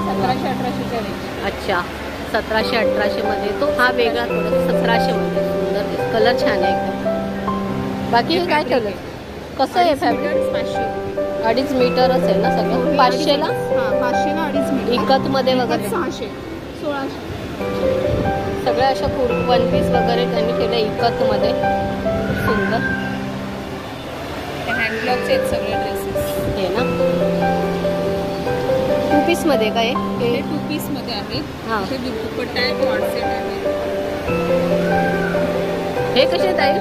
1700-1800. अच्छा, 1700-1800 मध्ये. तो हा वेगळा थोडा 1700 मध्ये. सुंदर दिसत. कलर छान आहे एकदम. बाकी हे काय ठेवलं? कसं आहे फॅब्रिक? 2.5 मीटरच आहे ना सगळं? 500ला? 500ला 2.5 मीटर. इकत मध्ये वगैरे 600, 1600. सगळ्या अशा 1 पीस वगैरे त्यांनी केलं इकत मध्ये. सुंदर हँडब्लॉक्स आहेत सगळे ड्रेसेस. हे ना 2 पीस मध्ये काय? हे 2 पीस मध्ये आहेत. हां, हे दुपट्टा आहे, कॉर्ड सेट आहे. हे कसे आहेत आई?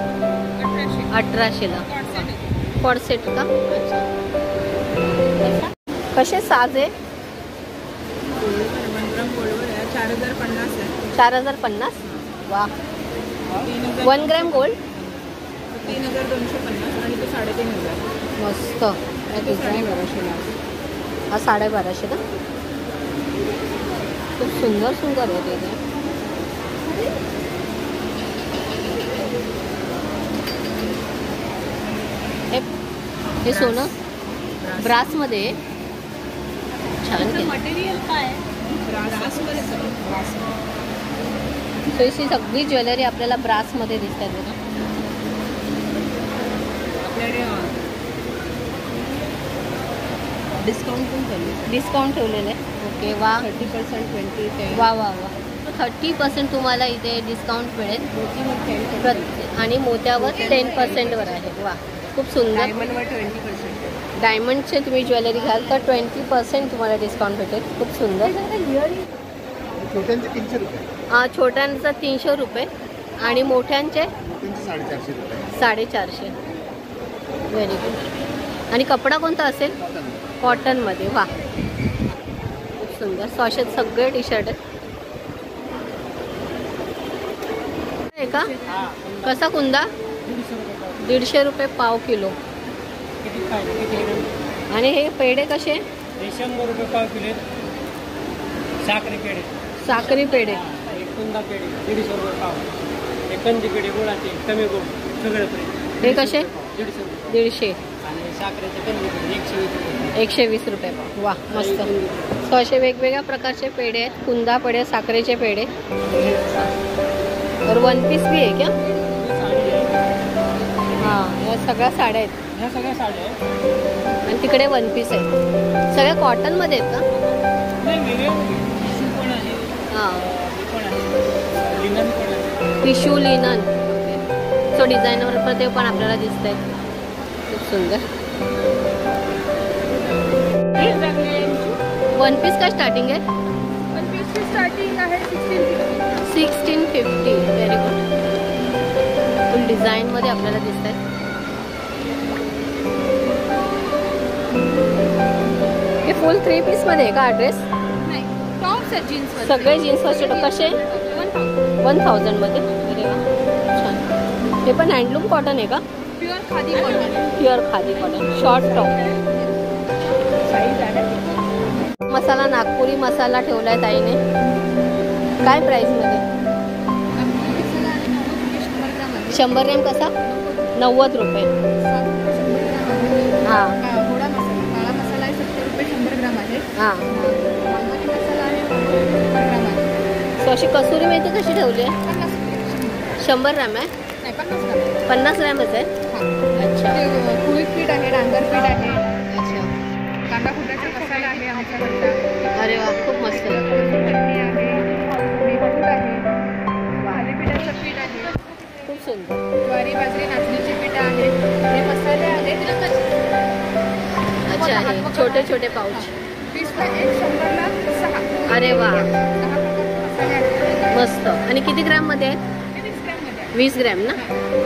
1800. 1800ला कॉर्ड सेट आहे. कॉर्ड सेट का? कसे साज आहे? 4050 आहे. 4050. वा. 1 ग्रॅम गोल्ड. 3250 आणि तो 3500. मस्त. डिझाईन हा 1250 ना? खूप सुंदर सुंदर आहे ते. हे सोनं ब्रास मध्ये छान केलं. मटेरियल काय सो ही सगळी ज्वेलरी आपल्याला ब्रास मध्ये दिसतात बघा. डिस्काउंट ठेवलेलं आहे. ओके वा 30%, 20%. वा वा वा 30% तुम्हाला इथे डिस्काउंट मिळेल. आणि मोत्यावर 10% आहे. वा खूप सुंदर. डायमंडवर 20%. डायमंडचे तुम्ही ज्वेलरी घ्याल तर 20% तुम्हाला डिस्काउंट भेटेल. खूप सुंदर. छोट्यांचे 300 रुपये. छोट्यांचा 300 रुपये आणि मोठ्यांचे 450 रुपये. 450. Very good. आणि कपडा कोणता असेल? कॉटनमध्ये. वा खूप सुंदर. सो असे सगळे टी शर्ट आहे का? कसा कुंदा? 150 रुपये पाव किलो. आणि हे पेढे कसे? 100 रुपये पाव किलो. साखरी पेढे. साखरी पेढे. एक कुंदा पेढे 150 रुपये पाव. एक कंदी पेढे गुळाचे कमी गोड सगळे पेढे. हे कसे? 150. आणि साखरेचे कंदी पेढे 120 रुपये. 120 रुपये पाव. वा मस्त. सो असे वेगवेगळ्या प्रकारचे पेढे आहेत. कुंदा पेढे, साखरेचे पेढे. तर 1 पीस भी आहे क्या? हां या सगळ्या साड्या आहेत. ह्या सगळ्या साड्या आहेत. आणि तिकडे 1 पीस आहेत. सगळ्या कॉटनमध्ये आहेत का? नाही वेगळे टिश्यू पण आहे. हां हे पण आहे. लिनन पण आहे. Tissue linen. सो डिझायनवर पण ते पण आपल्याला दिसत आहेत. खूप सुंदर. 1 पीस का स्टार्टिंग आहे? 1 पीसची स्टार्टिंग आहे 1650. 1650. Very good. फुल डिझाईनमध्ये आपल्याला दिसत आहेत. हे फुल 3 पीसमध्ये आहे का ड्रेस? नाही टॉप्स आहेत जीन्स. सगळे जीन्सवरचे टॉप कसे? 1000 मध्ये. अरे वा छान. हे पण हँडलूम कॉटन आहे का? Pure khadi cotton. Pure khadi cotton. Short top. Masala Nagpuri masala ठेवलाय ताईने. काय प्राइस मध्ये? 100 ग्रॅम कसा? 90 रुपये. हां गोडा मसाला काळा मसाला आहे 70 रुपये 100 ग्राम आहे. हां मालवणी मसाला आहे 50 ग्राम आहे. सो अशी कसुरी मेथी कशी ठेवली आहे? 100 ग्रॅम आहे? नाही 50 ग्राम. 50 ग्रॅमच आहे. अच्छा. कुळीत पीठ आहे, डांगर पीठ आहे, अच्छा. कांदा खोबऱ्याचा मसाला आहे आमच्याकडचा. अरे वा खूप मस्त. चटणी आहे, बीटरूट आहे, थालीपीठाचं पीठ आहे, खूप सुंदर. ज्वारी बाजरी नाचणीची पीठ आहे. हे मसाले आहेत. अच्छा आहे. छोटे छोटे पाऊच. 20ला 1, 100ला 6. अरे वा 6 प्रकारचे मसाले आहेत. मस्त. आणि किती ग्रॅम मध्ये आहे? हे 20 ग्रॅममध्ये आहे. 20 ग्रॅम ना?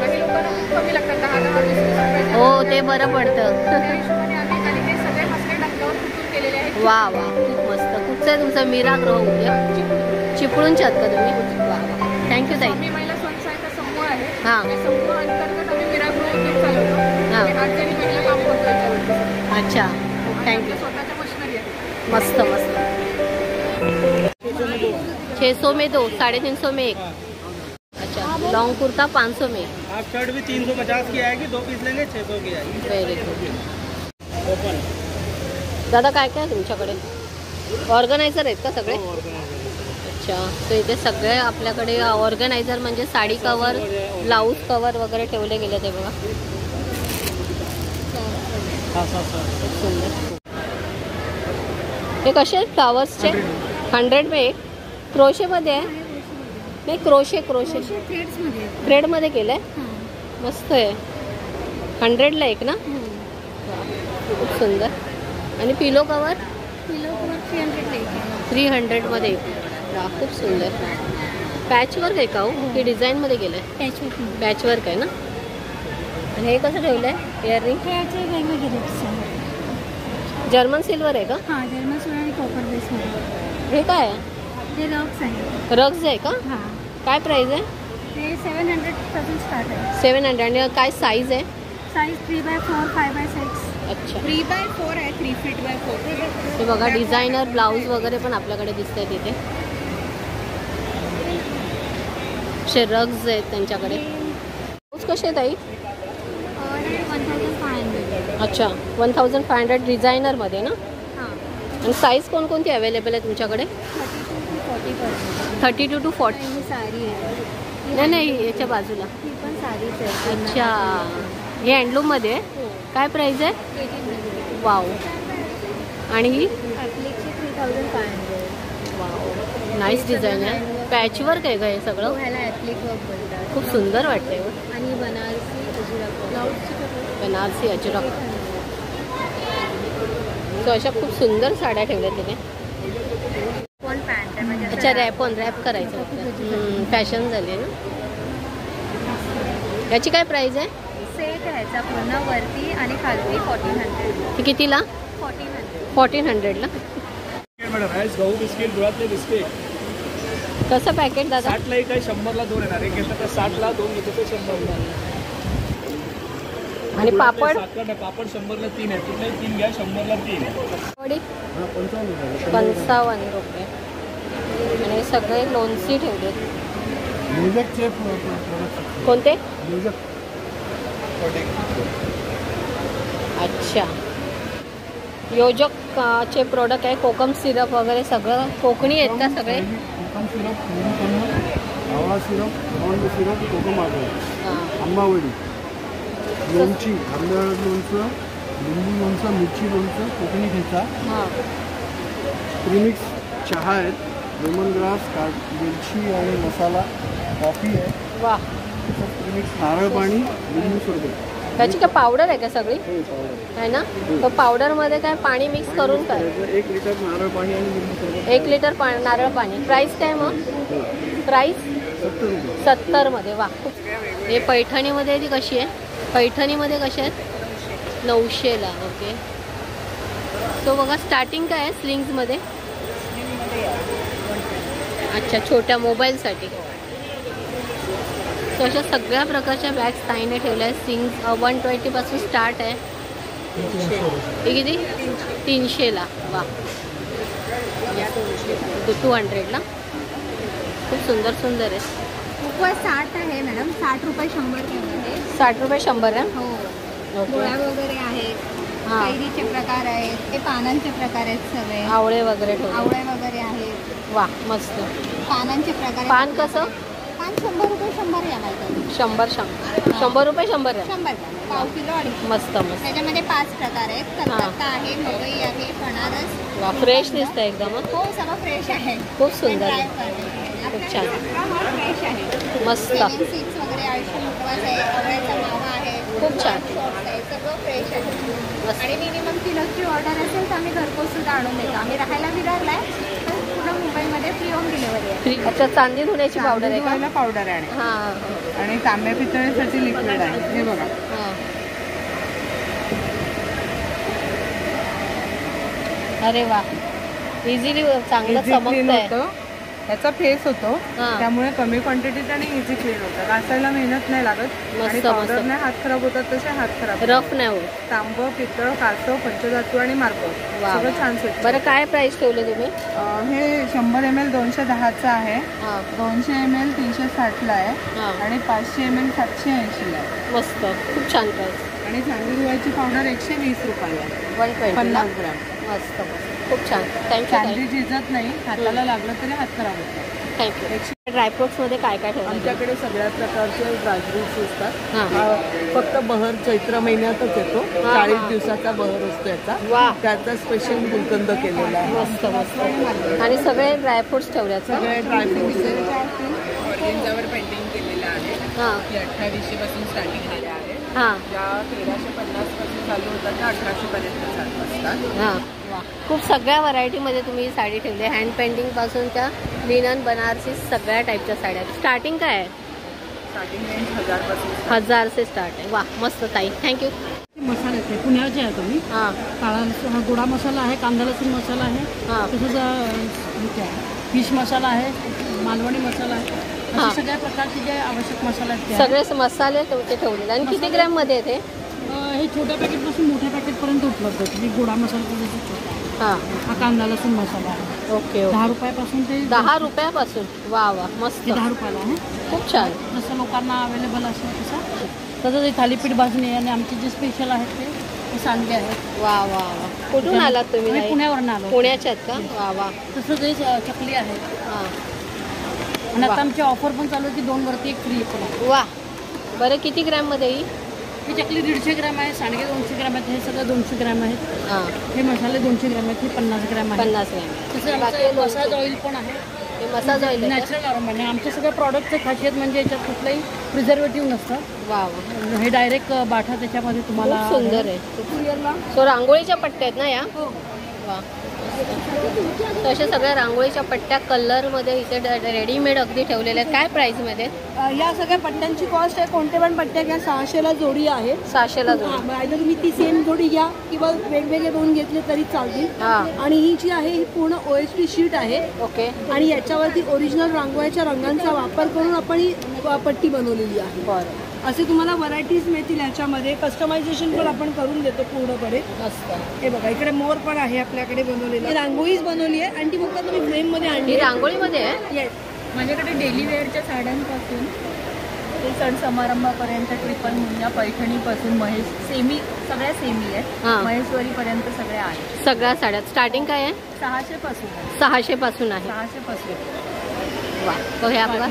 काही लोकांना खूप कमी लागतात 10-20 रुपये. हो ते बरं पडतं. त्या हिशोबाने आम्ही आणि हे सगळे मसाले टाकल्यावर कुठून केलेले आहेत. वा वा खूप मस्त. कुठचं आहे तुमचं? मीरा ग्रो उद्या चिपळूणचे आहात का तुम्ही? वा वा थँक्यू ताई. आम्ही महिला स्वयंसहायता समूह आहे. हां त्या समूह अंतर्गत आम्ही मीरा गृह उद्योग चालवतो. हां. आणि 8 जणी महिला काम करतो याच्यावरती. अच्छा थँक्यू. स्वतःच्या मशिनरी आहे. मस्त मस्त. 600 में 2, 350 में 1. अच्छा. लॉन्ग कुर्ता 500 में. हाफ शर्ट भी 350 की आएगी. 2 पीस लेंगे 600 की आएगी. Very good. ओपन. दादा काय काय आहे तुमच्याकडे? ऑर्गनायझर आहेत का सगळे? अच्छा. तर इथे सगळे आपल्याकडे ऑर्गनायझर म्हणजे साडी कवर, ब्लाऊज कवर वगैरे ठेवले गेले ते बघा. खूप सुंदर. हे कसे आहेत फ्लावर्सचे? 100 में 1. क्रोशेमध्ये आहे? नाही क्रोशे थ्रेडमध्ये केलं आहे. मस्त आहे. 100ला 1 ना? खूप सुंदर. आणि पिलो कवर? 300 मध्ये 1. खूप सुंदर. पॅचवर्क आहे का हो की डिझाईनमध्ये गेलं आहे? पॅचवर्क आहे ना? आणि हे कसं ठेवलं आहे इयरिंग? जर्मन सिल्वर आहे का? हां जर्मन सिल्वर आणि कॉपर बेसमध्ये. हे काय आहे? हे रॉक्स आहे. रग्स आहे का? हां. काय प्राइस आहे? ते 700 पासून स्टार्ट आहे. 700. आणि काय साईज आहे? Size 3x4, 5x6. अच्छा. 3x4 आहे. 3 feet by 4. हे बघा डिझायनर ब्लाऊज वगैरे पण आपल्याकडे दिसत आहे तिथे. असे रग्स आहेत त्यांच्याकडे. ब्लाऊज कसे आहेत ताई? 1500. अच्छा 1500 डिझायनरमध्ये ना. आणि साईज कोणकोणती अवेलेबल आहे तुमच्याकडे? 32 to 40. साडी आहे. नाही नाही याच्या बाजूला. ही पण साडीच आहे. अच्छा हे हँडलूममध्ये आहे. काय प्राईस आहे? 1800. वाव. आणि ही ॲप्लिकची 3500. वाव नाईस डिझाईन आहे. पॅचवर्क आहे का हे सगळं? ह्याला ॲप्लिक वर्क बोलतात. खूप सुंदर वाटते. आणि बनारसी अजरक. बनारसी अजरक. सो अशा खूप सुंदर साड्या ठेवल्या तिने. पण पॅन्ट आहे म्हणजे अच्छा रॅप करायचं होतं. फॅशन झाली आहे ना. याची काय प्राईस आहे? सेट ह्याचा पूर्ण वरती आणि खालती 1400. ती कितीला? 1400ला. मॅडम गहू बिस्किट गुळातले बिस्किट कसं पॅकेट दादा? 60ला एक आहे, 100ला 2 येणार. एक घेतलं तर 60ला 2 घेतो तर 100ला. आणि पापड? पापड 100ला 3 आहे. कुठलाही 3 घ्या, 100ला 3 आहे. 55 रुपये. आणि सगळे लोणची ठेवले. कोणते? अच्छा योजकचे प्रोडक्ट आहे. कोकम सिरप वगैरे सगळं कोकणी आहेत का सगळे? कोकम सिरप, आवळा सिरप, आंबा सिरप, कोकम आंबावडी, लोणची, आंब्याळं लोणचं, लिंबू लोणचं, मिरची लोणचं, कोकणी ठेचा, प्रीमिक्स चहा आहेत, लेमन ग्रास, वेलची आणि मसाला, कॉफी आहे. वा. प्रीमिक्स नारळ पाणी, लिंबू सरबत. त्याची काय पावडर आहे का सगळी? आहे ना. तर पावडरमध्ये काय पाणी मिक्स करून काय? 1 लिटर नारळ पाणी आणि लिंबू सरबत. 1 लिटर नारळ पाणी. प्राईस काय मग? प्राईस 70 मध्ये. वा. हे पैठणीमध्ये ती कशी आहे? पैठणीमध्ये कशी आहेत? 900ला. ओके. तो बघा स्टार्टिंग काय आहे स्लिंग्समध्ये? अच्छा छोट्या मोबाईलसाठी. तो अशा सगळ्या प्रकारच्या बॅग्स ताईने ठेवल्या आहेत. सिंग्स 120 पासून स्टार्ट आहे. हे किती? 300ला. वा. 200ला. खूप सुंदर सुंदर आहे. उपवास 60 आहे मॅडम. 60 रुपये 100 आहे. 60 रुपये 100 आहे. हो. ओके. गोळ्या वगैरे आहेत. हां. कैरीचे प्रकार आहेत. ते पानांचे प्रकार आहेत सगळे. आवळे वगैरे ठेवले. आवळे वगैरे आहेत. वा मस्त. पानांचे प्रकार. पान कसं? पान 100 रुपये 100 या माहिती. 100 रुपये 100 आहे. 100 पाव किलो 250. मस्त मस्त. त्याच्यामध्ये 5 प्रकार आहेत. कलकत्ता आहे, मुंबई आहे, बनारस. वा फ्रेश दिसतं एकदम. हो सगळं फ्रेश आहे. खूप सुंदर आहे. खूप छान. फ्रेश आहे. मस्त. 7 सीड्स वगैरे 800 उपवास आहे. आवळ्याचा मावा आहे. खूप छान. सगळं फ्रेश आहे. मस्त. आणि मिनिमम किलोची ऑर्डर असेल तर आम्ही घरपोच सुद्धा आणून देतो. आम्ही राहायला विरारला आहे. पूर्ण मुंबईमध्ये फ्री होम डिलिव्हरी आहे. अच्छा चांदी धुण्याची पावडर आहे का? पावडर आहे हां आणि तांब्या पितळेसाठी लिक्विड आहे. हे बघा. हां. अरे वा. इझिली चांगलं चमकत आहे. याचा फेस होतो हां. त्यामुळे कमी क्वांटिटीत आणि इझी क्लीन होतं. घासायला मेहनत नाही लागत. मस्त, आणि पावडरने हात खराब होतात तसे हात खराब रफ नाही होत. तांबं, पितळ, कासव, पंचधातू आणि मार्बल वा. सगळं छान स्वच्छ. बरं काय प्राइस ठेवले तुम्ही? हे 100 ml 210चं आहे. हां 200 ml 360ला आहे. हां. आणि 500 ml 780ला आहे. मस्त खूप छान प्राइस. आणि चांदी धुवायची पावडर 120 रुपयाला आहे. 120 50 ग्रॅम. मस्त मस्त खूप छान. चांदी थँक्यू झिजत नाही. हाताला लागलं तरी हात खराब होतो. थँक्यू. ड्रायफ्रुट्समध्ये काय काय ठेवलं? आमच्याकडे सगळ्या प्रकारचे ड्रायफ्रुट्स असतात. हां. फक्त बहर चैत्र महिन्यातच येतो. 40 दिवसाचा बहर असतो याचा. वा. त्याचा स्पेशल गुलकंद केलेला आहे. मस्त मस्त. आणि सगळे ड्रायफ्रुट्स ठेवल्यात का? सगळे ड्रायफ्रुट्स ऑर्गेन्झावर पेंटिंग केलेलं आहे. हां 2800 पासून स्टार्टिंग केल्या आहे. हां ज्या 1350 पासून चालू होतात त्या 1800 पर्यंत चालू असतात. हां. वा. खूप सगळ्या व्हरायटीमध्ये तुम्ही साडी ठेवली. हँड पेंटिंगपासून त्या लिनन बनारसी सगळ्या टाईपच्या साड्या. स्टार्टिंग काय आहे? स्टार्टिंग रेंज 1000 पासून 1000 से स्टार्ट आहे. वा मस्त ताई थँक्यू. मसाले आहेत पुण्याचे आहेत आम्ही. हां काळा गोडा मसाला आहे, कांदा लसूण मसाला आहे, हां तसंच फिश मसाला आहे, मालवणी मसाला आहे. हां. असे सगळ्या प्रकारचे जे आवश्यक मसाले आहेत ते सगळे मसाले तुमचे ठेवलेले. आणि किती ग्रॅममध्ये आहेत हे? हे छोट्या पॅकेटपासून मोठ्या पॅकेटपर्यंत पण उपलब्ध होते. ही गोडा मसाला त्याचा छोटा आहे. हां, हा कांदा लसूण मसाला आहे. Okay 10 okay. रुपयापासून ते 10 रुपयापासून. वा वा, मस्त, ते 10 रुपयाला आहे. खूप छान. जसं लोकांना अवेलेबल असेल तसं. तसंच हे थालीपीठ भाजणी आणि आमचे जे स्पेशल आहेत ते सांडगे आहेत. वा वा वा. कुठून आलात तुम्ही? आम्ही पुण्यावरून आलो. पुण्याच्यात का? वा वा. तसंच हे चकली आहेत. हां, आणि वा. आता आमची ऑफर पण चालू आहे की 2 वरती 1 फ्री पण आहे. वा. बरं, किती ग्रॅममध्ये येईल? ही चकली 150 ग्रॅम आहे, सांडगे 200 ग्रॅम आहेत, हे सगळं 200 ग्रॅम आहेत. हां, हे मसाले 200 ग्रॅम आहेत, हे 50 ग्रॅम आहे. 50 ग्रॅम. तसं बाकी आमचं लोणचं. मसाज ऑइल पण आहे. हे मसाज ऑइल आहे का? Natural aroma. आमच्या सगळ्या प्रॉडक्टचे खासियत म्हणजे याच्यात कुठलंही प्रिझर्वेटिव्ह नसतं. वा वा, हे डायरेक्ट बाठा त्याच्यामध्ये तुम्हाला खूप सुंदर आहे. सो रांगोळीच्या पट्ट्या आहेत ना या? वा. तर अशा सगळ्या रांगोळीच्या पट्ट्या कलरमध्ये इथे रेडीमेड अगदी ठेवलेल्या आहेत. काय प्राईसमध्ये? या सगळ्या पट्ट्यांची कॉस्ट आहे. कोणते पण पट्ट्या घ्या 600ला जोडी आहे. 600ला जोडी. आयदर तुम्ही ती सेम जोडी घ्या किंवा वेगवेगळे 2 घेतले तरी चालतील. हां, आणि ही जी आहे ही पूर्ण OSP शीट आहे ओके. आणि याच्यावरती ओरिजिनल रांगोळ्याच्या रंगांचा वापर करून आपण ही पट्टी बनवलेली आहे. बरं, असे तुम्हाला व्हरायटीज मिळतील याच्यामध्ये. कस्टमायझेशन पण आपण करून देतो पूर्णपणे. मस्त. हे बघा, इकडे मोर पण आहे आपल्याकडे बनवलेला. रांगोळीच बनवली आहे आणि ती फक्त तुम्ही फ्रेममध्ये आणली. ही रांगोळीमध्ये आहे? येस. माझ्याकडे डेली वेअरच्या साड्यांपासून ते सण समारंभापर्यंत ट्रिपल मुंजा पैठणीपासून महेश सगळ्या सेमी आहेत. हां. महेश्वरीपर्यंत सगळ्या आहेत. सगळ्या साड्या स्टार्टिंग काय आहे? 600 पासून आहे. 600 पासून आहे. 600 पासून. वा. तो हे आपला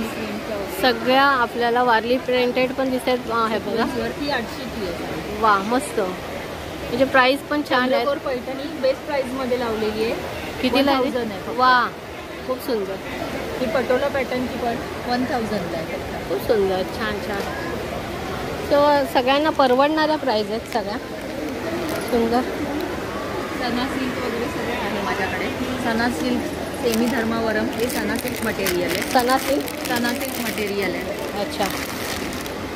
सगळ्या आपल्याला वारली प्रिंटेड पण दिसत आहे बघा. वरती 800ची आहे. वा, मस्त. म्हणजे प्राइस पण छान आहे. चंद्रकोर पैठणी बेस्ट प्राइस मध्ये लावलेली आहे. कितीला 1000 आहे? आहे. वा, खूप सुंदर. ही पटोला पॅटर्नची पण 1000ला आहे. खूप सुंदर, छान छान. तो सगळ्यांना परवडणाऱ्या प्राइस आहेत सगळ्या. सुंदर. सना सिल्क वगैरे सगळे आहे माझ्याकडे. सना सिल्क सेमी धर्मावरम हे सना सिल्क मटेरियल आहे. सना सिल्क. सना सिल्क मटेरियल आहे. अच्छा,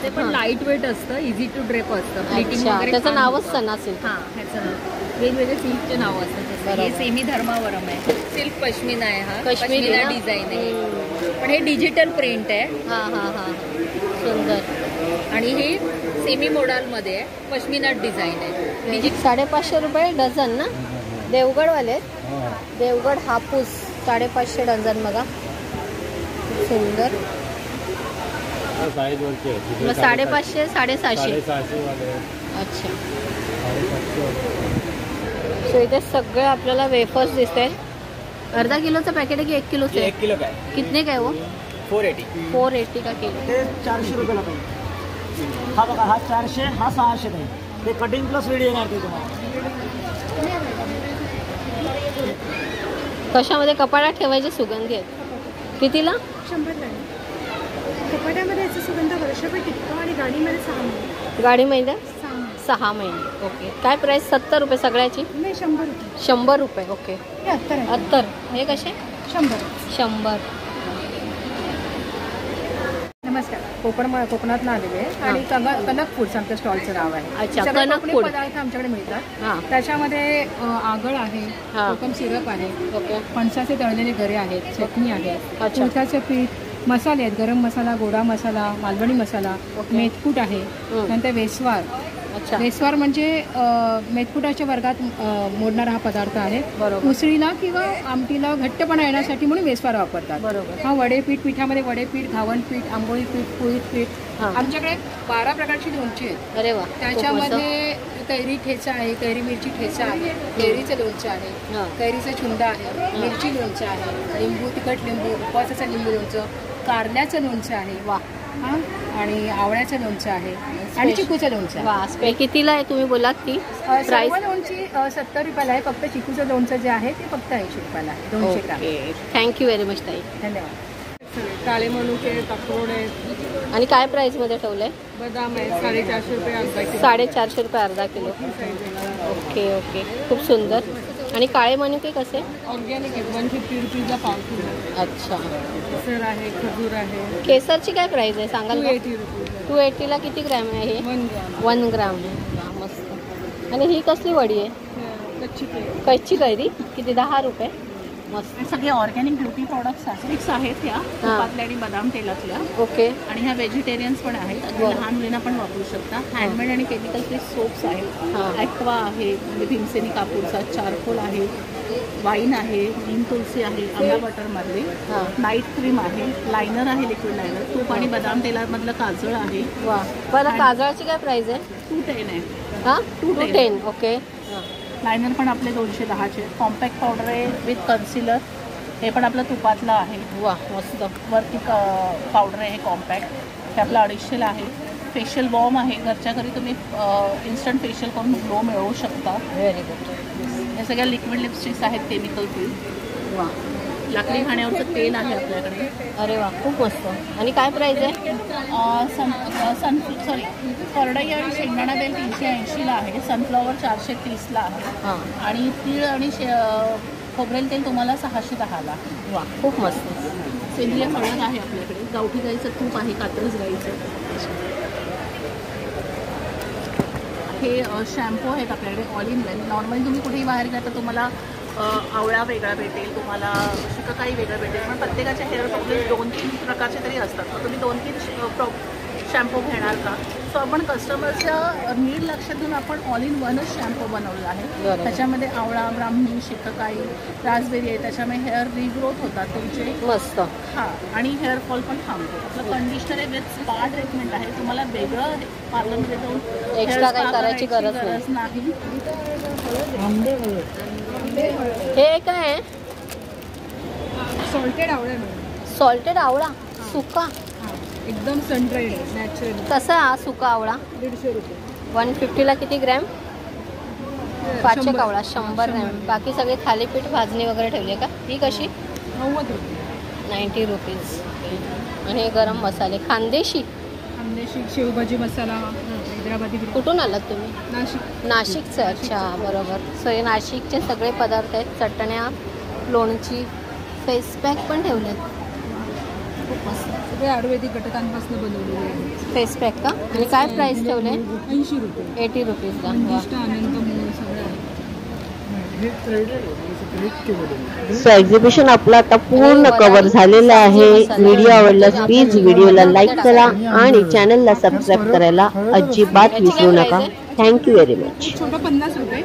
ते पण हां. लाईट वेट असतं, इझी टू ड्रेप असतं. फिटिंग अच्छा. वगैरे त्याचं छान नावच होतं. सना सिल्क. हां, ह्याचं नाव वेगवेगळे सिल्कचे नाव असतात. बरोबर. हे सेमी धर्मावरम आहे. सिल्क पश्मिना आहे. हा काश्मीरी पश्मिना ना? डिझाइन आहे. पण हे डिजिटल प्रिंट आहे. हां हां हां, सुंदर. आणि हे सेमी मोडालमध्ये आहे. पश्मिना डिझाइन आहे. 550 रुपये डझन ना? देवगडवाले? देवगड हापूस 550 डझन बघा. सुंदर. साईज वरती आहे. मग 550, 750. 650 अच्छा. सो इथे सगळे आपल्याला वेफर्स दिसत आहेत. अर्धा किलोचं पॅकेट आहे की 1 किलोचं आहे? 1 किलो काय? कितने काय वो? 480. 480 का किलो. ते 400 रुपयाला पाहिजे. हा बघा, हा 400, हा 600 नाही. ते कटिंग प्लस रेडी येणार ते तुम्हाला. कशामध्ये? कपाटात ठेवायचे सुगंधी आहेत. कितीला? 100 ग्रॅम. कपाट्यामध्ये याचा सुगंध वर्षभर टिकतो आणि गाडीमध्ये 6 महिने. गाडीमध्ये 6 महिने. ओके. काय प्राइस? 70 रुपये सगळ्याची? नाही, 100 रुपये. 100 रुपये. ओके. हे 70 आहे. 70. हे कसे? 100. नमस्कार. कोकणातनं आलेले आहे आणि कनक फूड्स आमच्या स्टॉलचं नाव आहे. अच्छा, सगळे कनक कोकणी फूड. पदार्थ आमच्याकडे मिळतात. हां, त्याच्यामध्ये आगळ आहे, हां. कोकम सिरप आहे, ओके. फणसाचे तळलेले गरे आहेत, चटणी आहे, अच्छा. उडदाचं पीठ, मसाले आहेत, गरम मसाला, गोडा मसाला, मालवणी मसाला, ओके. मेथकूट आहे, नंतर वेस्वार. अच्छा. वेस्वार म्हणजे मेथकुटाच्या वर्गात मोडणारा हा पदार्थ आहे. बरोबर. उसळीला किंवा आमटीला घट्टपणा येण्यासाठी म्हणून वेस्वार वापरतात. बरोबर. हा वडेपीठ, पीठामध्ये वडेपीठ, घावण पीठ, आंबोळी पीठ, पोळीत पीठ. हां. आमच्याकडे 12 प्रकारची लोणची आहेत. अरे वा, खूप मस्त. त्याच्यामध्ये कैरी ठेचा आहे, कैरी मिरची ठेचा आहे, कैरीचं लोणचं आहे, हां. कैरीचं छुंदा आहे, मिरची लोणचं आहे, लिंबू, तिखट लिंबू, उपवासाचं लिंबू लोणचं, कारल्याचं लोणचं आहे. वा. हां, आणि आवळ्याचं लोणचं आहे आणि चिकूचं लोणचं आहे. वा. स्पे कितीला आहे तुम्ही बोलात ती प्राइस? सर्व लोणची 70 रुपयाला आहे. फक्त चिकूचं लोणचं जे आहे ते फक्त 80 रुपयाला आहे. 200 ग्राम. ओके. थँक्यू व्हेरी मच ताई. धन्यवाद. काळे मनुके, अक्रोड आहेत, आणि काय प्राइस मध्ये ठेवलंय? बदाम आहे 450 रुपये अर्धा किलो. 450 रुपये अर्धा किलो. ओके ओके, खूप सुंदर. आणि काळे मनुके कसे? ऑर्गॅनिक आहेत, 150 रुपीजला पाव किलो. अच्छा. केसर आहे, खजूर आहे, केसरची काय प्राइस आहे सांगाल का? 280 रुपये. 280ला किती ग्रॅम आहे हे? 1 ग्राम. 1 ग्राम. वा, मस्त. आणि ही कसली वडी आहे? कच्ची केळी. कच्ची कैरी किती? 10 रुपये. मस्त. हे सगळे ऑर्गॅनिक ब्युटी प्रॉडक्ट्स आहेत. मिक्स आहेत ह्या तुपातल्या आणि बदाम तेलातल्या. ओके. आणि ह्या व्हेजिटेरियन्स पण आहेत. आणि लहान मुलींना पण वापरू शकता. हँडमेड आणि केमिकल फ्री सोप्स आहेत. ॲक्वा आहे, भीमसेनी कापूरचा, चारकोल आहे, वाईन आहे, नीम तुलसी आहे, आंबा बटरमधली, नाईट क्रीम आहे, लायनर आहे, लिक्विड लायनर, तूप आणि बदाम तेलामधलं काजळ आहे. वा. बरं, काजळाची काय प्राइस आहे? 210 आहे. हां 210. ओके. लायनर पण आपले 210चे. कॉम्पॅक्ट पावडर आहे विथ कन्सिलर, हे पण आपलं तुपातलं आहे. वा मस्त. वरती पावडर आहे हे कॉम्पॅक्ट, हे आपलं 250ला आहे. फेशियल वॉर्म आहे, घरच्या घरी तुम्ही इन्स्टंट फेशियल करून ग्लो मिळवू शकता. Very good. हे सगळ्या लिक्विड लिपस्टिक्स आहेत केमिकल फ्री. वा. लाकडी खाण्यावरचं तेल आहे आपल्याकडे. अरे वा, खूप मस्त. आणि काय प्राइस आहे? करडई आणि शेंगदाणा तेल 380ला आहे. सनफ्लॉवर 430ला आहे. आणि तीळ आणि खोबरेल तेल तुम्हाला 610ला. वा, खूप मस्त. सेंद्रिय हळद आहे आपल्याकडे. गावठी गाईचं तूप आहे, कात्रज गाईचं. हे शॅम्पू आहेत आपल्याकडे ऑल इन वन. नॉर्मली तुम्ही कुठेही बाहेर गेला तर तुम्हाला आवळा वेगळा भेटेल, तुम्हाला शिकाकाई वेगळं भेटेल, पण प्रत्येकाच्या हेअर प्रॉब्लेम 2-3 प्रकारचे तरी असतात. मग तुम्ही 2-3 शॅम्पू घेणार का? सो आपण कस्टमरच्या नीड लक्षात घेऊन आपण ऑल इन वनच शॅम्पू बनवला आहे. त्याच्यामध्ये आवळा, ब्राह्मी, शिकाकाई, रासबेरी आहे. त्याच्यामुळे हेअर रिग्रोथ होतात तुमचे. मस्त. हां. आणि हेअरफॉल पण थांबतो. आपलं कंडिशनर आहे विथ स्पा ट्रीटमेंट आहे. तुम्हाला वेगळं पार्लरमध्ये जाऊन एक्स्ट्रा काही करायची गरज नाही. हे काय आहे? सॉल्टेड आवळा. सॉल्टेड आवळा सुका, एकदम सनड्राईड नॅचरल. कसा हा सुका आवळा? 150 रुपये. 150ला किती ग्रॅम? 5 आवळा 100 ग्रॅम. बाकी सगळे थालीपीठ भाजणी वगैरे ठेवली का? ही कशी? 90 रुपये. 90 रुपीज. आणि हे गरम मसाले खानदेशी. खानदेशी शेवभाजी मसाला, हैदराबादी. कुठून आलात तुम्ही? नाशिक. नाशिकचं. अच्छा, बरोबर. सो हे नाशिकचे सगळे पदार्थ आहेत. चटण्या, लोणची, फेस पॅक पण ठेवलेत. खूप मस्त. सगळे आयुर्वेदिक घटकांपासून बनवलेले आहे. फेस पॅक का? आणि काय प्राइस ठेवले? 80 रुपये. 80 रुपीजला. अनंत मूळ सगळं आहे. सो एक्झिबिशन आपलं आता पूर्ण कव्हर झालेलं आहे. व्हिडिओ आवडल्यास प्लीज व्हिडिओला लाईक करा आणि चॅनलला सबस्क्राईब करायला अजिबात विसरू नका. Thank you very much. छोटं 50 रुपये.